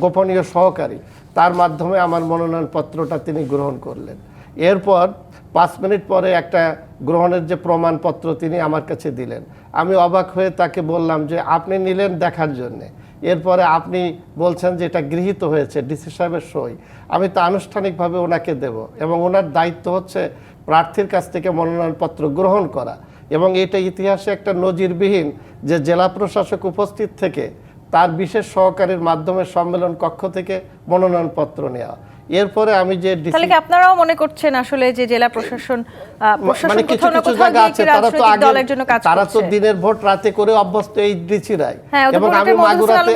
গোপনীয় সহকারী, তার মাধ্যমে আমার মনোনয়নপত্রটা তিনি গ্রহণ করলেন। এরপর 5 মিনিট পরে একটা গ্রহণের যে প্রমাণপত্র তিনি আমার কাছে দিলেন। আমি অবাক হয়ে তাকে বললাম যে আপনি নিলেন দেখার জন্যে, এরপরে আপনি বলছেন যে এটা গৃহীত হয়েছে, ডিসি সাহেবের সই। আমি তো আনুষ্ঠানিকভাবে ওনাকে দেব, এবং ওনার দায়িত্ব হচ্ছে প্রার্থীর কাছ থেকে মনোনয়নপত্র গ্রহণ করা। এবং এটা ইতিহাসে একটা নজিরবিহীন যে জেলা প্রশাসক উপস্থিত থেকে তার বিশেষ সহকারীর মাধ্যমে সম্মেলন কক্ষ থেকে মনোনয়নপত্র নেওয়া। এরপরে আমি যে তাহলে কি আপনারাও মনে করছেন আসলে যে জেলা প্রশাসন মানে কিছু কোথাও না কিছু কোথাও জায়গা গিয়ে আছে, একটি তারা তো রাজনৈতিক আগে দলের জন্য কাজ তারা তো করছে? দিনের ভোট রাতে করে অভ্যস্ত এই ডিসিরাই। হ্যাঁ, এবং আমি মাগুরাতে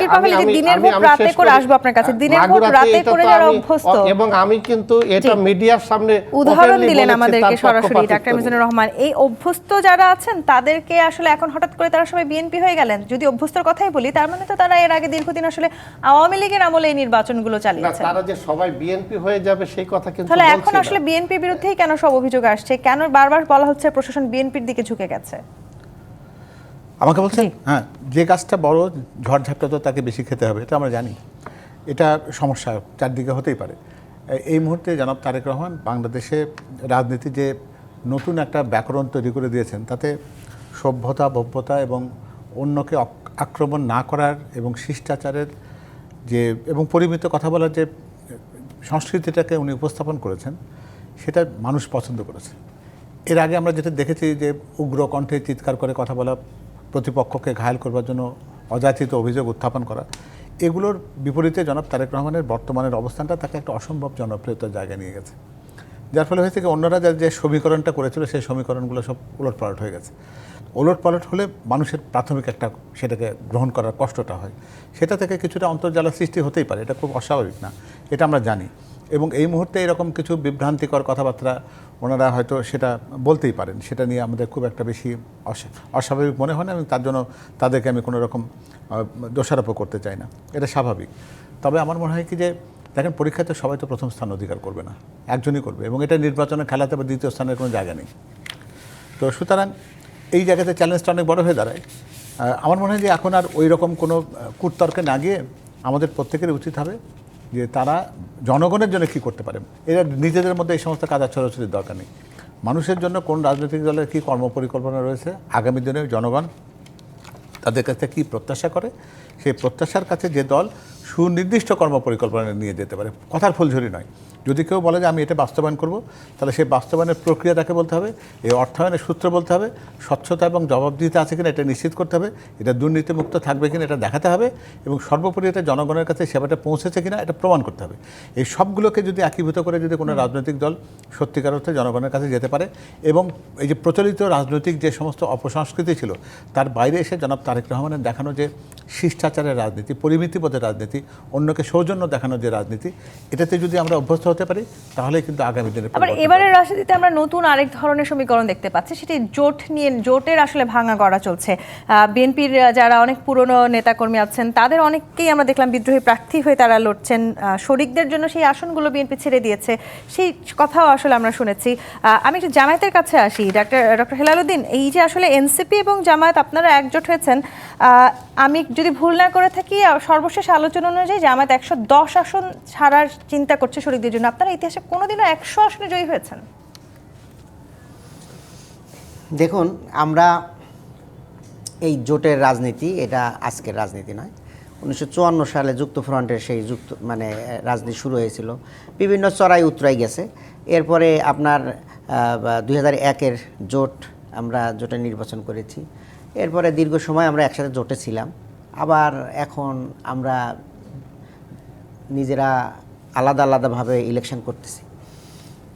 দিনের ভোট রাতে করে আসবো আপনার কাছে, দিনের ভোট রাতে করে যারা অভ্যস্ত, এবং আমি কিন্তু এটা মিডিয়ার সামনে উদাহরণ openly দিলেন বলেছি, আমাদেরকে তার সরাসরি পক্ষপাতিত্ব ডাক্তার নেই। মিজানুর রহমান। এই অভ্যস্ত যারা আছেন তাদেরকে আসলে এখন হঠাৎ করে তারা সবাই বিএনপি হয়ে গেলেন, যদি অভ্যস্তর কথাই বলি, তার মানে তো তারা এর আগে দীর্ঘদিন আসলে আওয়ামী লীগের আমলে এই নির্বাচনগুলো না, চালিয়েছেন। তারা যে সবাই বিএনপি হয়ে যাবে সেই কথা কিন্তু তাহলে বলছি এখন না। আসলে বিএনপির বিরুদ্ধেই কেন সব অভিযোগ আসছে? কেন বারবার বলা হচ্ছে প্রশাসন বিএনপির দিকে ঝুঁকে গেছে? আমাকে বলছেন, হ্যাঁ, যে গাছটা বড় ঝড়ঝাপটা তো তাকে বেশি খেতে হবে, এটা আমরা জানি। এটা সমস্যা চারদিকে হতেই পারে। এই মুহূর্তে জনাব তারেক রহমান বাংলাদেশে রাজনীতি যে নতুন একটা ব্যাকরণ তৈরি করে দিয়েছেন, তাতে সভ্যতা, ভব্যতা এবং অন্যকে আক্রমণ না করার এবং শিষ্টাচারের যে এবং পরিমিত কথা বলার যে সংস্কৃতিটাকে উনি উপস্থাপন করেছেন, সেটা মানুষ পছন্দ করেছে। এর আগে আমরা যেটা দেখেছি যে উগ্র কণ্ঠে চিৎকার করে কথা বলা, প্রতিপক্ষকে ঘায়েল করবার জন্য অযাচিত অভিযোগ উত্থাপন করা, এগুলোর বিপরীতে জনাব তারেক রহমানের বর্তমানের অবস্থানটা তাকে একটা অসম্ভব জনপ্রিয়তার জায়গায় নিয়ে গেছে। যার ফলে হয়েছে কি, অন্যরা যে সমীকরণটা করেছিল সেই সমীকরণগুলো সব ওলটপালট হয়ে গেছে। ওলটপালট হলে মানুষের প্রাথমিক একটা সেটাকে গ্রহণ করার কষ্টটা হয়, সেটা থেকে কিছুটা অন্তর্জালা সৃষ্টি হতেই পারে, এটা খুব অস্বাভাবিক না, এটা আমরা জানি। এবং এই মুহূর্তে এরকম কিছু বিভ্রান্তিকর কথাবার্তা ওনারা হয়তো সেটা বলতেই পারেন, সেটা নিয়ে আমাদের খুব একটা বেশি অস্বাভাবিক মনে হয় না, এবং তার জন্য তাদেরকে আমি কোনো রকম দোষারোপ করতে চাই না, এটা স্বাভাবিক। তবে আমার মনে হয় কি যে দেখেন, পরীক্ষাতে সবাই তো প্রথম স্থান অধিকার করবে না, একজনই করবে, এবং এটা নির্বাচনে খেলাতে বা দ্বিতীয় স্থানের কোনো জায়গা নেই। তো সুতরাং এই জায়গাতে চ্যালেঞ্জটা অনেক বড় হয়ে দাঁড়ায়। আমার মনে হয় যে এখন আর ওই রকম কোনো কূটতর্কে না গিয়ে আমাদের প্রত্যেকেরই উচিত হবে যে তারা জনগণের জন্য কী করতে পারে। এরা নিজেদের মধ্যে এই সমস্ত কাজা ছড়াছড়ির দরকার নেই। মানুষের জন্য কোন রাজনৈতিক দলের কী কর্মপরিকল্পনা রয়েছে, আগামী দিনে জনগণ তাদের কাছ থেকে কী প্রত্যাশা করে, সেই প্রত্যাশার কাছে যে দল সুনির্দিষ্ট কর্মপরিকল্পনা নিয়ে যেতে পারে, কথার ফুলঝুরি নয়। যদি কেউ বলে যে আমি এটা বাস্তবায়ন করব, তাহলে সেই বাস্তবায়নের প্রক্রিয়াটাকে বলতে হবে, এই অর্থায়নের সূত্র বলতে হবে, স্বচ্ছতা এবং জবাবদিহিতা আছে কিনা এটা নিশ্চিত করতে হবে, এটা দুর্নীতিমুক্ত থাকবে কিনা এটা দেখাতে হবে, এবং সর্বোপরি এটা জনগণের কাছে সেবাটা পৌঁছেছে কিনা এটা প্রমাণ করতে হবে। এই সবগুলোকে যদি একীভূত করে যদি কোনো রাজনৈতিক দল সত্যিকার অর্থে জনগণের কাছে যেতে পারে, এবং এই যে প্রচলিত রাজনৈতিক যে সমস্ত অপসংস্কৃতি ছিল তার বাইরে এসে জনাব তারেক রহমানের দেখানো যে শিষ্টাচারের রাজনীতি, পরিমিতিবোধের রাজনীতি, অন্যকে সৌজন্য দেখানোর যে রাজনীতি, এটাতে যদি আমরা অভ্যস্ত হতে পারি, তাহলে কিন্তু আগামী দিনে আবার এবারের রাজনীতিতে আমরা নতুন আরেক ধরনের সমীকরণ দেখতে পাচ্ছি, সেটি জোট নিয়ে, জোটের আসলে ভাঙা গড়া চলছে। বিএনপির যারা অনেক পুরনো নেতাকর্মী আছেন তাদের অনেককেই আমরা দেখলাম বিদ্রোহী প্রার্থী হয়ে তারা লড়ছেন, শরিকদের জন্য সেই আসনগুলো বিএনপি ছেড়ে দিয়েছে, সেই কথাও আসলে আমরা শুনেছি। আমি একটু জামায়াতের কাছে আসি, ডক্টর হেলালুদ্দিন, এই যে আসলে এনসিপি এবং জামায়াত আপনারা একজোট হয়েছেন, আমি যদি ভুল না করে থাকি, সর্বশেষ আলোচনা অনুযায়ী জামায়াত 110 আসন ছাড়ার চিন্তা করছে শরীকদের জন্য। আপনারা ইতিহাসে কোনোদিনও 100 আসনে জয়ী হয়েছেন? দেখুন, আমরা এই জোটের রাজনীতি এটা আজকের রাজনীতি নয়। 1954 সালে যুক্তফ্রন্টের সেই রাজনীতি শুরু হয়েছিল, বিভিন্ন চড়াই উতরাই গেছে। এরপরে আপনার 2001-এর জোট, আমরা জোটে নির্বাচন করেছি। এরপরে দীর্ঘ সময় আমরা একসাথে জোটে ছিলাম। আবার এখন আমরা নিজেরা আলাদা আলাদাভাবে ইলেকশন করতেছি।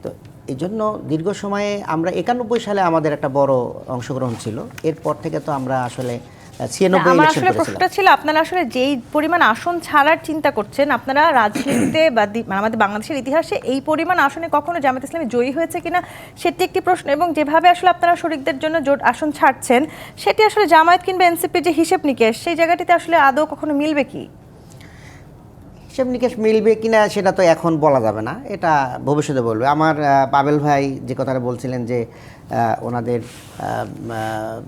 তো এই জন্য দীর্ঘ সময়ে আমরা 91 সালে আমাদের একটা বড় অংশগ্রহণ ছিল। এরপর থেকে তো আমরা আসলে 96 আমার ইলেকশন আসলে করেছিলাম। প্রশ্নটা ছিল, আপনারা আসলে যেই পরিমাণ আসন ছাড়ার চিন্তা করছেন, আপনারা রাজনীতিতে বা আমাদের বাংলাদেশের ইতিহাসে এই পরিমাণ আসনে কখনো জামায়াত ইসলামী জয়ী হয়েছে কিনা সেটি একটি প্রশ্ন। এবং যেভাবে আসলে আপনারা শরীকদের জন্য জোট আসন ছাড়ছেন, সেটি আসলে জামায়াত কিংবা এনসিপির যে হিসেব নিকেশ, সেই জায়গাটিতে আসলে আদৌ কখনো মিলবে কি? হিসেব নিকেশ মিলবে কিনা সেটা তো এখন বলা যাবে না, এটা ভবিষ্যতে বলবে। আমার পাবেল ভাই যে কথাটা বলছিলেন যে ওনাদের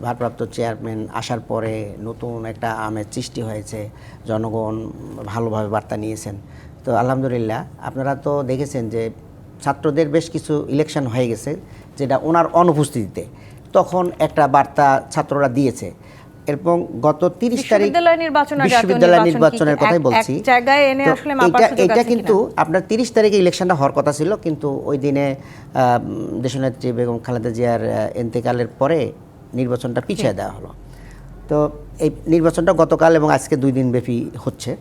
ভারপ্রাপ্ত চেয়ারম্যান আসার পরে নতুন একটা আমেজ সৃষ্টি হয়েছে, জনগণ ভালোভাবে বার্তা নিয়েছেন। তো আলহামদুলিল্লাহ, আপনারা তো দেখেছেন যে ছাত্রদের বেশ কিছু ইলেকশন হয়ে গেছে, যেটা ওনার অনুপস্থিতিতে তখন একটা বার্তা ছাত্ররা দিয়েছে। এবং গত 30 তারিখ বিশ্ববিদ্যালয় নির্বাচনের কথাই বলছি, এটা কিন্তু আপনার 30 তারিখে ইলেকশনটা হওয়ার কথা ছিল, কিন্তু ওই দিনে দেশনেত্রী বেগম খালেদা জিয়ার ইন্তেকালের পরে নির্বাচনটা পিছিয়ে দেওয়া হলো। তো এই নির্বাচনটা গতকাল এবং আজকে 2 দিন ব্যাপী হচ্ছে।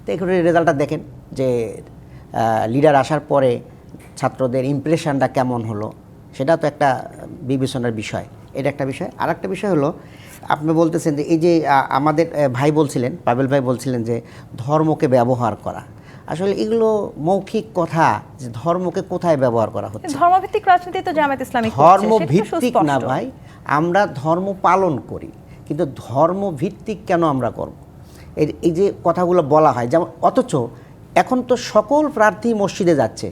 তো এখানে রেজাল্টটা দেখেন যে লিডার আসার পরে ছাত্রদের ইমপ্রেশনটা কেমন হলো, সেটা তো একটা বিবেচনার বিষয়। এটা একটা বিষয়। আর একটা বিষয় হলো, আপনি বলতেছেন যে এই যে আমাদের ভাই বলছিলেন, পাবেল ভাই বলছিলেন যে ধর্মকে ব্যবহার করা। আসলে এগুলো মৌখিক কথা, যে ধর্মকে কোথায় ব্যবহার করা হচ্ছে। ধর্মভিত্তিক রাজনীতি তো জামায়াত ইসলামী করছে, ধর্মভিত্তিক না ভাই, আমরা ধর্ম পালন করি, কিন্তু ধর্মভিত্তিক কেন আমরা করব? এই যে কথাগুলো বলা হয়, যেমন অথচ এখন তো সকল প্রার্থী মসজিদে যাচ্ছে,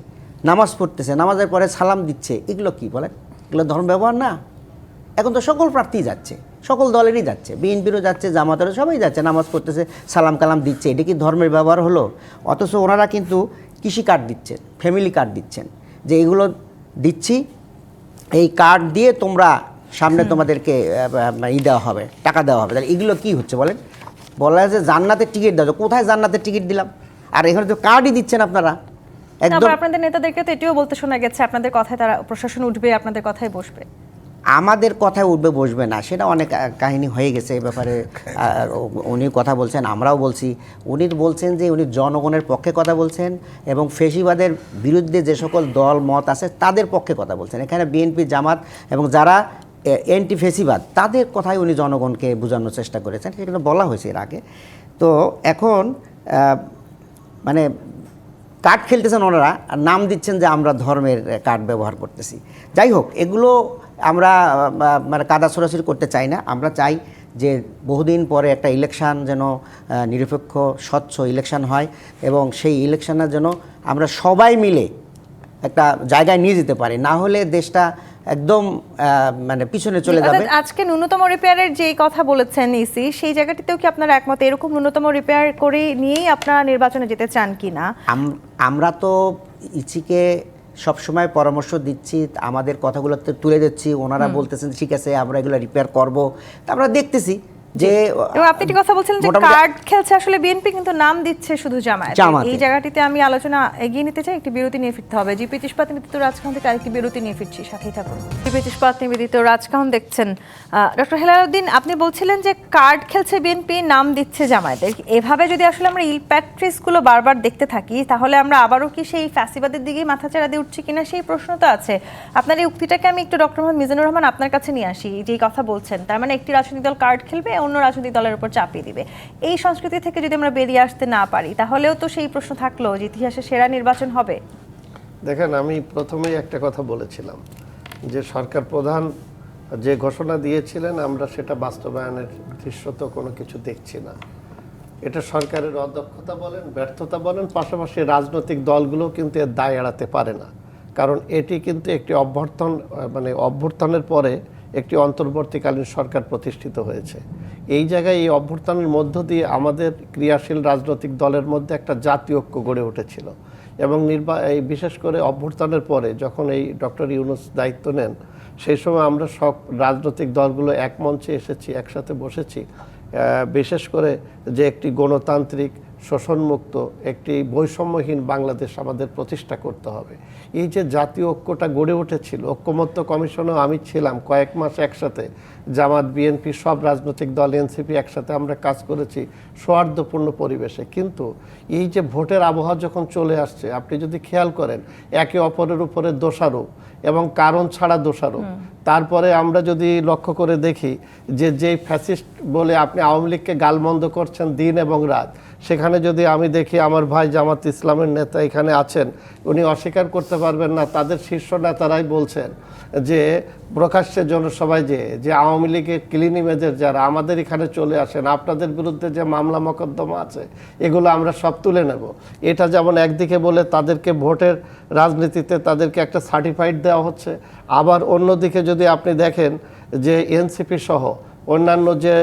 নামাজ পড়তেছে, নামাজের পরে সালাম দিচ্ছে। এগুলো কি বলেন? এগুলো ধর্ম ব্যবহার না? এখন তো সকল প্রার্থী যাচ্ছে, সকল দলেরই যাচ্ছে, বিএনপিরও যাচ্ছে, জামাতেরও, সবাই যাচ্ছে, নামাজ পড়তেছে, সালাম কালাম দিচ্ছে। এটা কি ধর্মের ব্যবহার হলো? অথচ ওনারা কিন্তু কৃষি কার্ড দিচ্ছেন, ফ্যামিলি কার্ড দিচ্ছেন, যে এগুলো দিচ্ছি, এই কার্ড দিয়ে তোমরা সামনে তোমাদেরকে দেওয়া হবে, টাকা দেওয়া হবে। তাহলে এগুলো কি হচ্ছে বলেন? বলা হয় যে জান্নাতের টিকিট দাও, কোথায় জান্নাতের টিকিট দিলাম? আর এখানে তো কার্ডই দিচ্ছেন আপনারা। একদম আপনাদের নেতাদেরকে তো এটিও বলতে শোনা গেছে, আপনাদের কথায় তারা প্রশাসন উঠবে, আপনাদের কথায় বসবে। আমাদের কথায় উঠবে বসবে না, সেটা অনেক কাহিনী হয়ে গেছে এই ব্যাপারে। উনি কথা বলছেন, আমরাও বলছি। উনি বলছেন যে উনি জনগণের পক্ষে কথা বলছেন এবং ফেসিবাদের বিরুদ্ধে যে সকল দল মত আছে তাদের পক্ষে কথা বলছেন। এখানে বিএনপি, জামাত এবং যারা অ্যান্টি ফেসিবাদ, তাদের কথাই উনি জনগণকে বোঝানোর চেষ্টা করেছেন, সেটা বলা হয়েছে এর আগে। তো এখন কার্ড খেলতেছেন ওনারা, আর নাম দিচ্ছেন যে আমরা ধর্মের কার্ড ব্যবহার করতেছি। যাই হোক, এগুলো আমরা কাদা ছড়াছড়ি করতে চাই না। আমরা চাই যে বহুদিন পরে একটা ইলেকশন যেন নিরপেক্ষ স্বচ্ছ ইলেকশন হয় এবং সেই ইলেকশনের জন্য আমরা সবাই মিলে একটা জায়গায় নিয়ে যেতে পারি, না হলে দেশটা একদম পিছনে চলে যাবে। আজকে ন্যূনতম রিপেয়ারের যে কথা বলেছেন ইসি, সেই জায়গাটিতেও কি আপনারা একমত? এরকম ন্যূনতম রিপেয়ার করে নিয়েই আপনারা নির্বাচনে যেতে চান কিনা? আমরা তো ইসিকে সবসময় পরামর্শ দিচ্ছি, আমাদের কথাগুলো তুলে দিচ্ছি, ওনারা বলতেছেন ঠিক আছে আমরা এগুলো রিপেয়ার করব। তা আমরা দেখতেছি যে আপনি একটি কথা বলছিলেন যে কার্ড খেলছে আসলে বিএনপি, কিন্তু নাম দিচ্ছে শুধু জামায়াত। এই জায়গাটিতে আমি আলোচনা এগিয়ে নিতে চাই, একটি বিরতি নিয়ে ফিরতে হবে। জিপিএইচ ইস্পাত নিবেদিত রাজকাহন থেকে আরেকটি বিরতি নিয়ে ফিরছি, সাথেই থাকুন। জিপিএইচ ইস্পাত নিবেদিত রাজকাহন দেখছেন। ডক্টর হেলালুদ্দিন, আপনি বলছিলেন যে কার্ড খেলছে বিএনপি, নাম দিচ্ছে জামায়াত। এভাবে যদি আসলে আমরা ইলপ্যাট্রিসগুলো বারবার দেখতে থাকি, তাহলে আমরা আবারও কি সেই ফ্যাসিবাদের দিকেই মাথাচাড়া দিয়ে উঠছি কিনা, সেই প্রশ্ন তো আছে। আপনার এই উক্তিটাকে আমি একটু ডক্টর মোহাম্মদ মিজানুর রহমান আপনার কাছে নিয়ে আসি। যেই কথা বলছেন, তার মানে একটি রাজনৈতিক দল কার্ড খেলবে, অন্য রাজনৈতিক দলের উপর চাপিয়ে দিবে। এই সংস্কৃতি থেকে যদি আমরা বেরিয়ে আসতে না পারি, তাহলেও তো সেই প্রশ্ন থাকলো যে ইতিহাসে সেরা নির্বাচন হবে। দেখেন, আমি প্রথমেই একটা কথা বলেছিলাম যে সরকার প্রধান যে ঘোষণা দিয়েছিলেন, আমরা সেটা বাস্তবায়নের দৃশ্যত কোনো কিছু দেখছি না। এটা সরকারের অদক্ষতা বলেন, ব্যর্থতা বলেন, পাশাপাশি রাজনৈতিক দলগুলো কিন্তু এর দায় এড়াতে পারে না। কারণ এটি কিন্তু একটি অভ্যর্থনের পরে একটি অন্তর্বর্তীকালীন সরকার প্রতিষ্ঠিত হয়েছে। এই জায়গায় এই অভ্যুত্থানের মধ্য দিয়ে আমাদের ক্রিয়াশীল রাজনৈতিক দলের মধ্যে একটা জাতীয় ঐক্য গড়ে উঠেছিল এবং এই বিশেষ করে অভ্যুত্থানের পরে যখন এই ডক্টর ইউনূস দায়িত্ব নেন, সেই সময় আমরা সব রাজনৈতিক দলগুলো এক মঞ্চে এসেছি, একসাথে বসেছি, বিশেষ করে যে একটি গণতান্ত্রিক শোষণমুক্ত একটি বৈষম্যহীন বাংলাদেশ আমাদের প্রতিষ্ঠা করতে হবে। এই যে জাতীয় ঐক্যটা গড়ে উঠেছিল, ঐক্যমত্য কমিশনেও আমি ছিলাম কয়েক মাস একসাথে, জামাত, বিএনপি, সব রাজনৈতিক দল, এনসিপি একসাথে আমরা কাজ করেছি সৌহার্দ্যপূর্ণ পরিবেশে। কিন্তু এই যে ভোটের আবহাওয়া যখন চলে আসছে, আপনি যদি খেয়াল করেন একে অপরের উপরে দোষারোপ এবং কারণ ছাড়া দোষারোপ। তারপরে আমরা যদি লক্ষ্য করে দেখি যে যেই ফ্যাসিস্ট বলে আপনি আওয়ামী লীগকে গালমন্দ করছেন দিন এবং রাত, সেখানে যদি আমি দেখি আমার ভাই জামাত ইসলামের নেতা এখানে আছেন, উনি অস্বীকার করতে পারবেন না, তাদের শীর্ষ নেতারাই বলছেন যে প্রকাশ্যে জনসভায় যে আওয়ামী লীগের ক্লিন ইমেজের যারা আমাদের এখানে চলে আসেন, আপনাদের বিরুদ্ধে যে মামলা মোকদ্দমা আছে এগুলো আমরা সব তুলে নেব। এটা যেমন একদিকে বলে তাদেরকে ভোটের রাজনীতিতে তাদেরকে একটা সার্টিফাইড দেওয়া হচ্ছে, আবার অন্যদিকে যদি আপনি দেখেন যে এনসিপি সহ অন্যান্য যে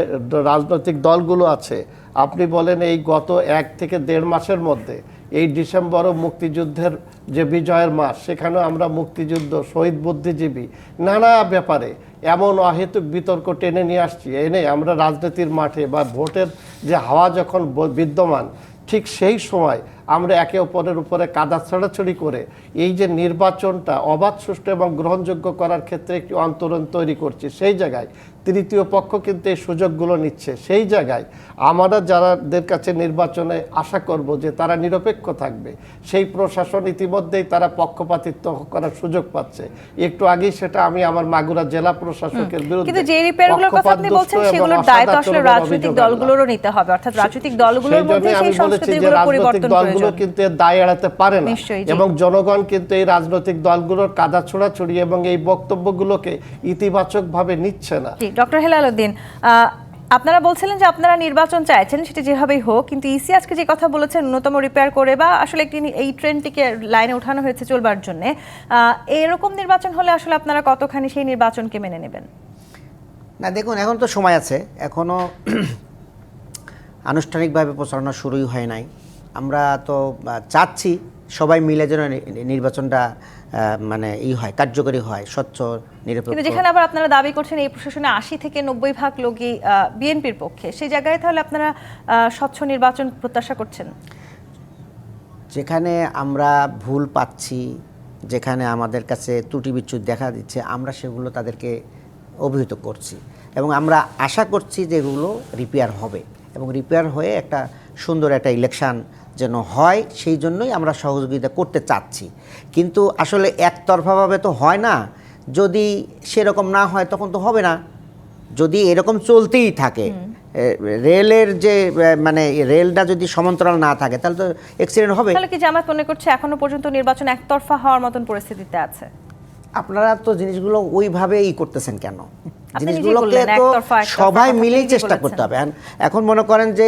রাজনৈতিক দলগুলো আছে, আপনি বলেন এই গত 1 থেকে 1.5 মাসের মধ্যে এই ডিসেম্বরও মুক্তিযুদ্ধের যে বিজয়ের মাস, সেখানেও আমরা মুক্তিযুদ্ধ, শহীদ বুদ্ধিজীবী, নানা ব্যাপারে এমন অহেতুক বিতর্ক টেনে নিয়ে আসছি, এনে আমরা রাজনীতির মাঠে বা ভোটের যে হাওয়া যখন বিদ্যমান, ঠিক সেই সময় আমরা একে অপরের উপরে কাদা ছড়াছড়ি করে এই যে নির্বাচনটা অবাধ, সুষ্ঠু এবং গ্রহণযোগ্য করার ক্ষেত্রে একটি অন্তরণ তৈরি করছি। সেই জায়গায় তৃতীয় পক্ষ কিন্তু এই সুযোগগুলো নিচ্ছে। সেই জায়গায় আমরা যারাদের কাছে নির্বাচনে আশা করব যে তারা নিরপেক্ষ থাকবে, সেই প্রশাসন ইতিমধ্যেই তারা পক্ষপাতিত্ব করার সুযোগ পাচ্ছে। একটু আগেই সেটা আমি আমার মাগুরা জেলা প্রশাসকের বিরুদ্ধে, কিন্তু যে রিপেয়ারগুলোর কথা আপনি বলছেন সেগুলোর দায়িত্ব আসলে রাজনৈতিক দলগুলোরও নিতে হবে, অর্থাৎ রাজনৈতিক দলগুলোর মধ্যে সেই সংস্কৃতিগুলো পরিবর্তন দলগুলো কিন্তু এর দায় এড়াতে পারে না, এবং জনগণ কিন্তু এই রাজনৈতিক দলগুলোর কাদা ছোড়াছড়ি এবং এই বক্তব্যগুলোকে ইতিবাচকভাবে নিচ্ছে না। ডক্টর হেলাল উদ্দিন, আপনারা বলছিলেন যে আপনারা নির্বাচন চাইছেন, সেটা যেভাবেই হোক, কিন্তু ইসি আজকে যে কথা বলেছেন ন্যূনতম রিপেয়ার করে বা আসলে একটি এই ট্রেনটিকে লাইনে উঠানো হয়েছে চলবার জন্য, এরকম নির্বাচন হলে আসলে আপনারা কতখানি সেই নির্বাচনকে মেনে নেবেন? না দেখুন, এখন তো সময় আছে, এখনও আনুষ্ঠানিকভাবে প্রচারণা শুরুই হয় নাই। আমরা তো চাচ্ছি সবাই মিলে যেন নির্বাচনটা মানে হয়, কার্যকরী হয়, স্বচ্ছ, নিরপেক্ষ। কিন্তু যেখানে আবার আপনারা দাবি করছেন এই প্রশাসনে 80 থেকে 90% লোকই বিএনপির পক্ষে, সেই জায়গায় তাহলে আপনারা স্বচ্ছ নির্বাচন প্রত্যাশা করছেন? যেখানে আমরা ভুল পাচ্ছি, যেখানে আমাদের কাছে ত্রুটি বিচ্যুতি দেখা দিচ্ছে, আমরা সেগুলো তাদেরকে অভিহিত করছি এবং আমরা আশা করছি যে এগুলো রিপেয়ার হবে এবং রিপেয়ার হয়ে একটা সুন্দর একটা ইলেকশন যেন হয়, সেই জন্যই আমরা সহযোগিতা করতে চাচ্ছি। কিন্তু আসলে একতরফাভাবে তো হয় না, যদি সেরকম না হয় তখন তো হবে না। যদি এরকম চলতেই থাকে, রেলের যে মানে রেলটা যদি সমান্তরাল না থাকে তাহলে তো অ্যাক্সিডেন্ট হবে। তাহলে কি জামাত মনে করছে এখনো পর্যন্ত নির্বাচন একতরফা হওয়ার মতন পরিস্থিতিতে আছে? আপনারা তো জিনিসগুলো ওইভাবেই করতেছেন কেন? জিনিসগুলোকে তো সবাই মিলেই চেষ্টা করতে হবে। এখন মনে করেন যে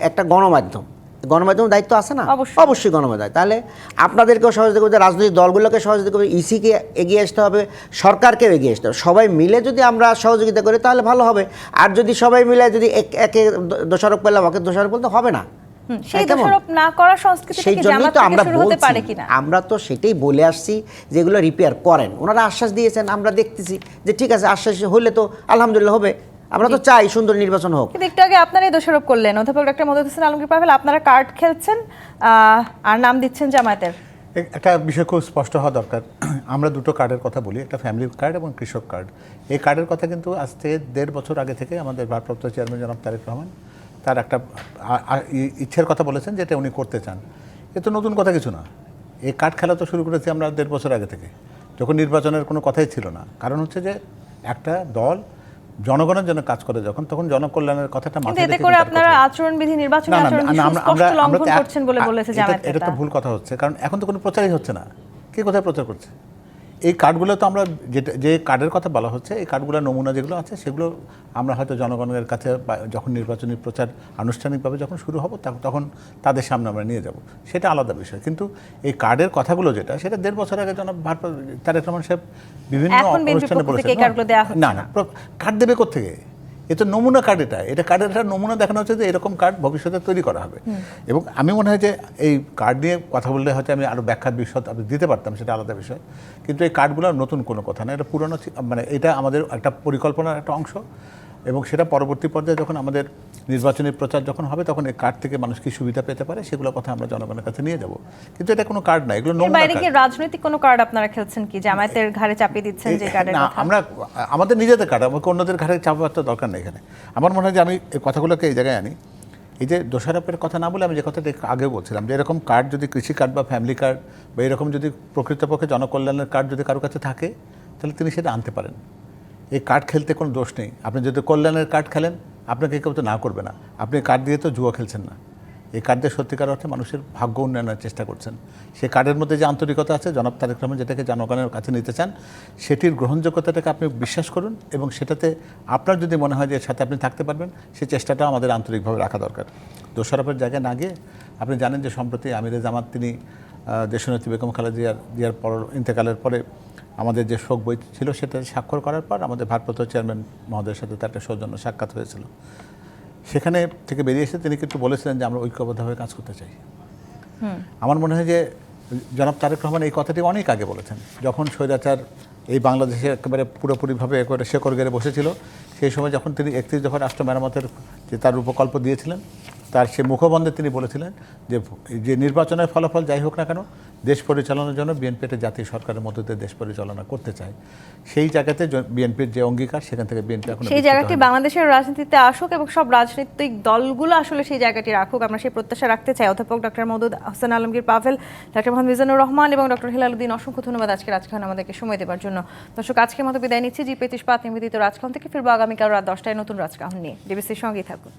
একটা গণমাধ্যম দায়িত্ব আছে না? অবশ্যই গণমাধ্যম দায়িত্ব। তাহলে আপনাদেরকেও সহযোগিতা করতে, রাজনৈতিক দলগুলোকে সহযোগিতা করতে, ইসিকে এগিয়ে আসতে হবে, সরকারকেও এগিয়ে আসতে হবে। সবাই মিলে যদি আমরা সহযোগিতা করি তাহলে ভালো হবে। আর যদি সবাই মিলে যদি একে দোষারোপ পেলাম, ওকে দোষারোপ বলতে হবে না। সেই দোষারোপ না করার সংস্কৃতি থেকে জামাত থেকে শুরু হতে পারে কিনা? আমরা তো সেটাই বলে আসছি, যেগুলো রিপেয়ার করেন। ওনারা আশ্বাস দিয়েছেন, আমরা দেখতেছি যে ঠিক আছে, আশ্বাস হলে তো আলহামদুলিল্লাহ হবে। আমরা তো চাই সুন্দর নির্বাচন হোক। কিন্তু একটু আগে আপনারাই দোষারোপ করলেন, অধ্যাপক ডক্টর মদদ হোসেন আলমগীর পাভেল, আপনারা কার্ড খেলছেন আর নাম দিচ্ছেন জামায়াতের। একটা বিষয় খুব স্পষ্ট হওয়া দরকার। আমরা দুটো কার্ডের কথা বলি, একটা ফ্যামিলির কার্ড এবং কৃষক কার্ড। এই কার্ডের কথা কিন্তু আজ থেকে 1.5 বছর আগে থেকে আমাদের ভারপ্রাপ্ত চেয়ারম্যান জনাব তারেক রহমান তার একটা ইচ্ছের কথা বলেছেন, যেটা উনি করতে চান। এ তো নতুন কথা কিছু না। এই কার্ড খেলা তো শুরু করেছি আমরা 1.5 বছর আগে থেকে, যখন নির্বাচনের কোনো কথাই ছিল না। কারণ হচ্ছে যে একটা দল জনগণের জন্য কাজ করে যখন, তখন জনকল্যাণের কথাটা মাথায় রেখে। এতে করে আপনারা আচরণবিধি, নির্বাচনী আচরণবিধি স্পষ্ট লঙ্ঘন করছেন বলে বলেছে জামায়াত। এটা তো ভুল কথা হচ্ছে, কারণ এখন তো কোনো প্রচারই হচ্ছে না। কে কোথায় প্রচার করছে? এই কার্ডগুলো তো আমরা যে কার্ডের কথা বলা হচ্ছে, এই কার্ডগুলোর নমুনা যেগুলো আছে সেগুলো আমরা হয়তো জনগণের কাছে যখন নির্বাচনী প্রচার আনুষ্ঠানিকভাবে যখন শুরু হবে তখন তাদের সামনে আমরা নিয়ে যাব, সেটা আলাদা বিষয়। কিন্তু এই কার্ডের কথাগুলো যেটা, সেটা 1.5 বছর আগে জনাব তারেক রহমান সাহেব বিভিন্ন অনুষ্ঠানে বলেছেন। না না, কার্ড দেবে কোত্থেকে? এ তো নমুনা কার্ড, এটা কার্ডের একটা নমুনা দেখানো হচ্ছে যে এরকম কার্ড ভবিষ্যতে তৈরি করা হবে। এবং আমি মনে হয় যে এই কার্ড নিয়ে কথা বললে হয়তো আমি আরও ব্যাখ্যার বিশদ আমি দিতে পারতাম, সেটা আলাদা বিষয়। কিন্তু এই কার্ডগুলো নতুন কোনো কথা না, এটা পুরনো, মানে এটা আমাদের একটা পরিকল্পনার একটা অংশ। এবং সেটা পরবর্তী পর্যায়ে যখন আমাদের নির্বাচনী প্রচার যখন হবে তখন এই কার্ড থেকে মানুষ কি সুবিধা পেতে পারে সেগুলো কথা আমরা জনগণের কাছে নিয়ে যাব। কিন্তু এটা কোনো কার্ড না, এগুলো নমুনা বাইরে কি রাজনৈতিক কোনো কার্ড আপনারা খেলছেন কি, জামায়াতের ঘাড়ে চাপিয়ে দিচ্ছেন যে কার্ডের না, কথা? আমরা আমাদের নিজেদের কার্ড, আমাকে অন্যদের ঘাড়ে চাপাবার তো দরকার নেই এখানে। আমার মনে হয় যে আমি এই কথাগুলোকে এই জায়গায় আনি, এই যে দোষারোপের কথা না বলে আমি যে কথাটা আগেও বলছিলাম যে এরকম কার্ড যদি কৃষি কার্ড বা ফ্যামিলি কার্ড বা এরকম যদি প্রকৃতপক্ষে জনকল্যাণের কার্ড যদি কারো কাছে থাকে তাহলে তিনি সেটা আনতে পারেন। এই কার্ড খেলতে কোনো দোষ নেই। আপনি যদি কল্যাণের কার্ড খেলেন আপনাকে কেউ তো না করবে না, আপনি কার্ড দিয়ে তো জুয়া খেলছেন না। এই কার্ড দিয়ে সত্যিকার অর্থে মানুষের ভাগ্য উন্নয়নের চেষ্টা করছেন। সেই কার্ডের মধ্যে যে আন্তরিকতা আছে, জনাব তারেক রহমান যেটাকে জনগণের কাছে নিতে চান সেটির গ্রহণযোগ্যতাটাকে আপনি বিশ্বাস করুন এবং সেটাতে আপনার যদি মনে হয় যে এর সাথে আপনি থাকতে পারবেন, সেই চেষ্টাটা আমাদের আন্তরিকভাবে রাখা দরকার। দোষারোপের জায়গায় না গিয়ে, আপনি জানেন যে সম্প্রতি আমিরে জামাত তিনি দেশনেত্রী বেগম খালেদা জিয়ার পর ইন্তেকালের পরে আমাদের যে শোক বই ছিল সেটা স্বাক্ষর করার পর আমাদের ভারপ্রাপ্ত চেয়ারম্যান মহোদয়ের সাথে তার একটা সৌজন্য সাক্ষাৎ হয়েছিল। সেখানে থেকে বেরিয়ে এসে তিনি কিন্তু বলেছিলেন যে আমরা ঐক্যবদ্ধভাবে কাজ করতে চাই। আমার মনে হয় যে জনাব তারেক রহমান এই কথাটি অনেক আগে বলেছেন, যখন স্বৈরাচার এই বাংলাদেশে একেবারে পুরোপুরিভাবে একবারে শেকড় গেড়ে বসেছিল, সেই সময় যখন তিনি 31 দফা রাষ্ট্র মেরামতের যে তার রূপকল্প দিয়েছিলেন, তার সে মুখবন্ধে তিনি বলেছিলেন যে নির্বাচনের ফলাফল যাই হোক না কেন, দেশ পরিচালনার জন্য বিএনপি একটা জাতীয় সরকারের মধ্য দিয়ে দেশ পরিচালনা করতে চায়। সেই জায়গাতে বিএনপির যে অঙ্গীকার, সেখান থেকে বিএনপি এখন সেই জায়গাটি বাংলাদেশের রাজনীতিতে আসুক এবং সব রাজনৈতিক দলগুলো আসলে সেই জায়গাটি রাখুক, আমরা সেই প্রত্যাশা রাখতে চাই। অধ্যাপক ডক্টর মওদুদ হোসেন আলমগীর পাভেল, ডক্টর মোহাম্মদ মিজানুর রহমান এবং ডক্টর হেলাল উদ্দিন, অসংখ্য ধন্যবাদ আজকে রাজখান আমাদেরকে সময় দেওয়ার জন্য। দর্শক, আজকের মতো বিদায় নিচ্ছি। জি 35 নিবেদিত রাজখান থেকে ফিরবো আগামীকাল রাত 10টায় নতুন রাজকাহন নিয়ে। ডিবিসির সঙ্গেই থাকুন।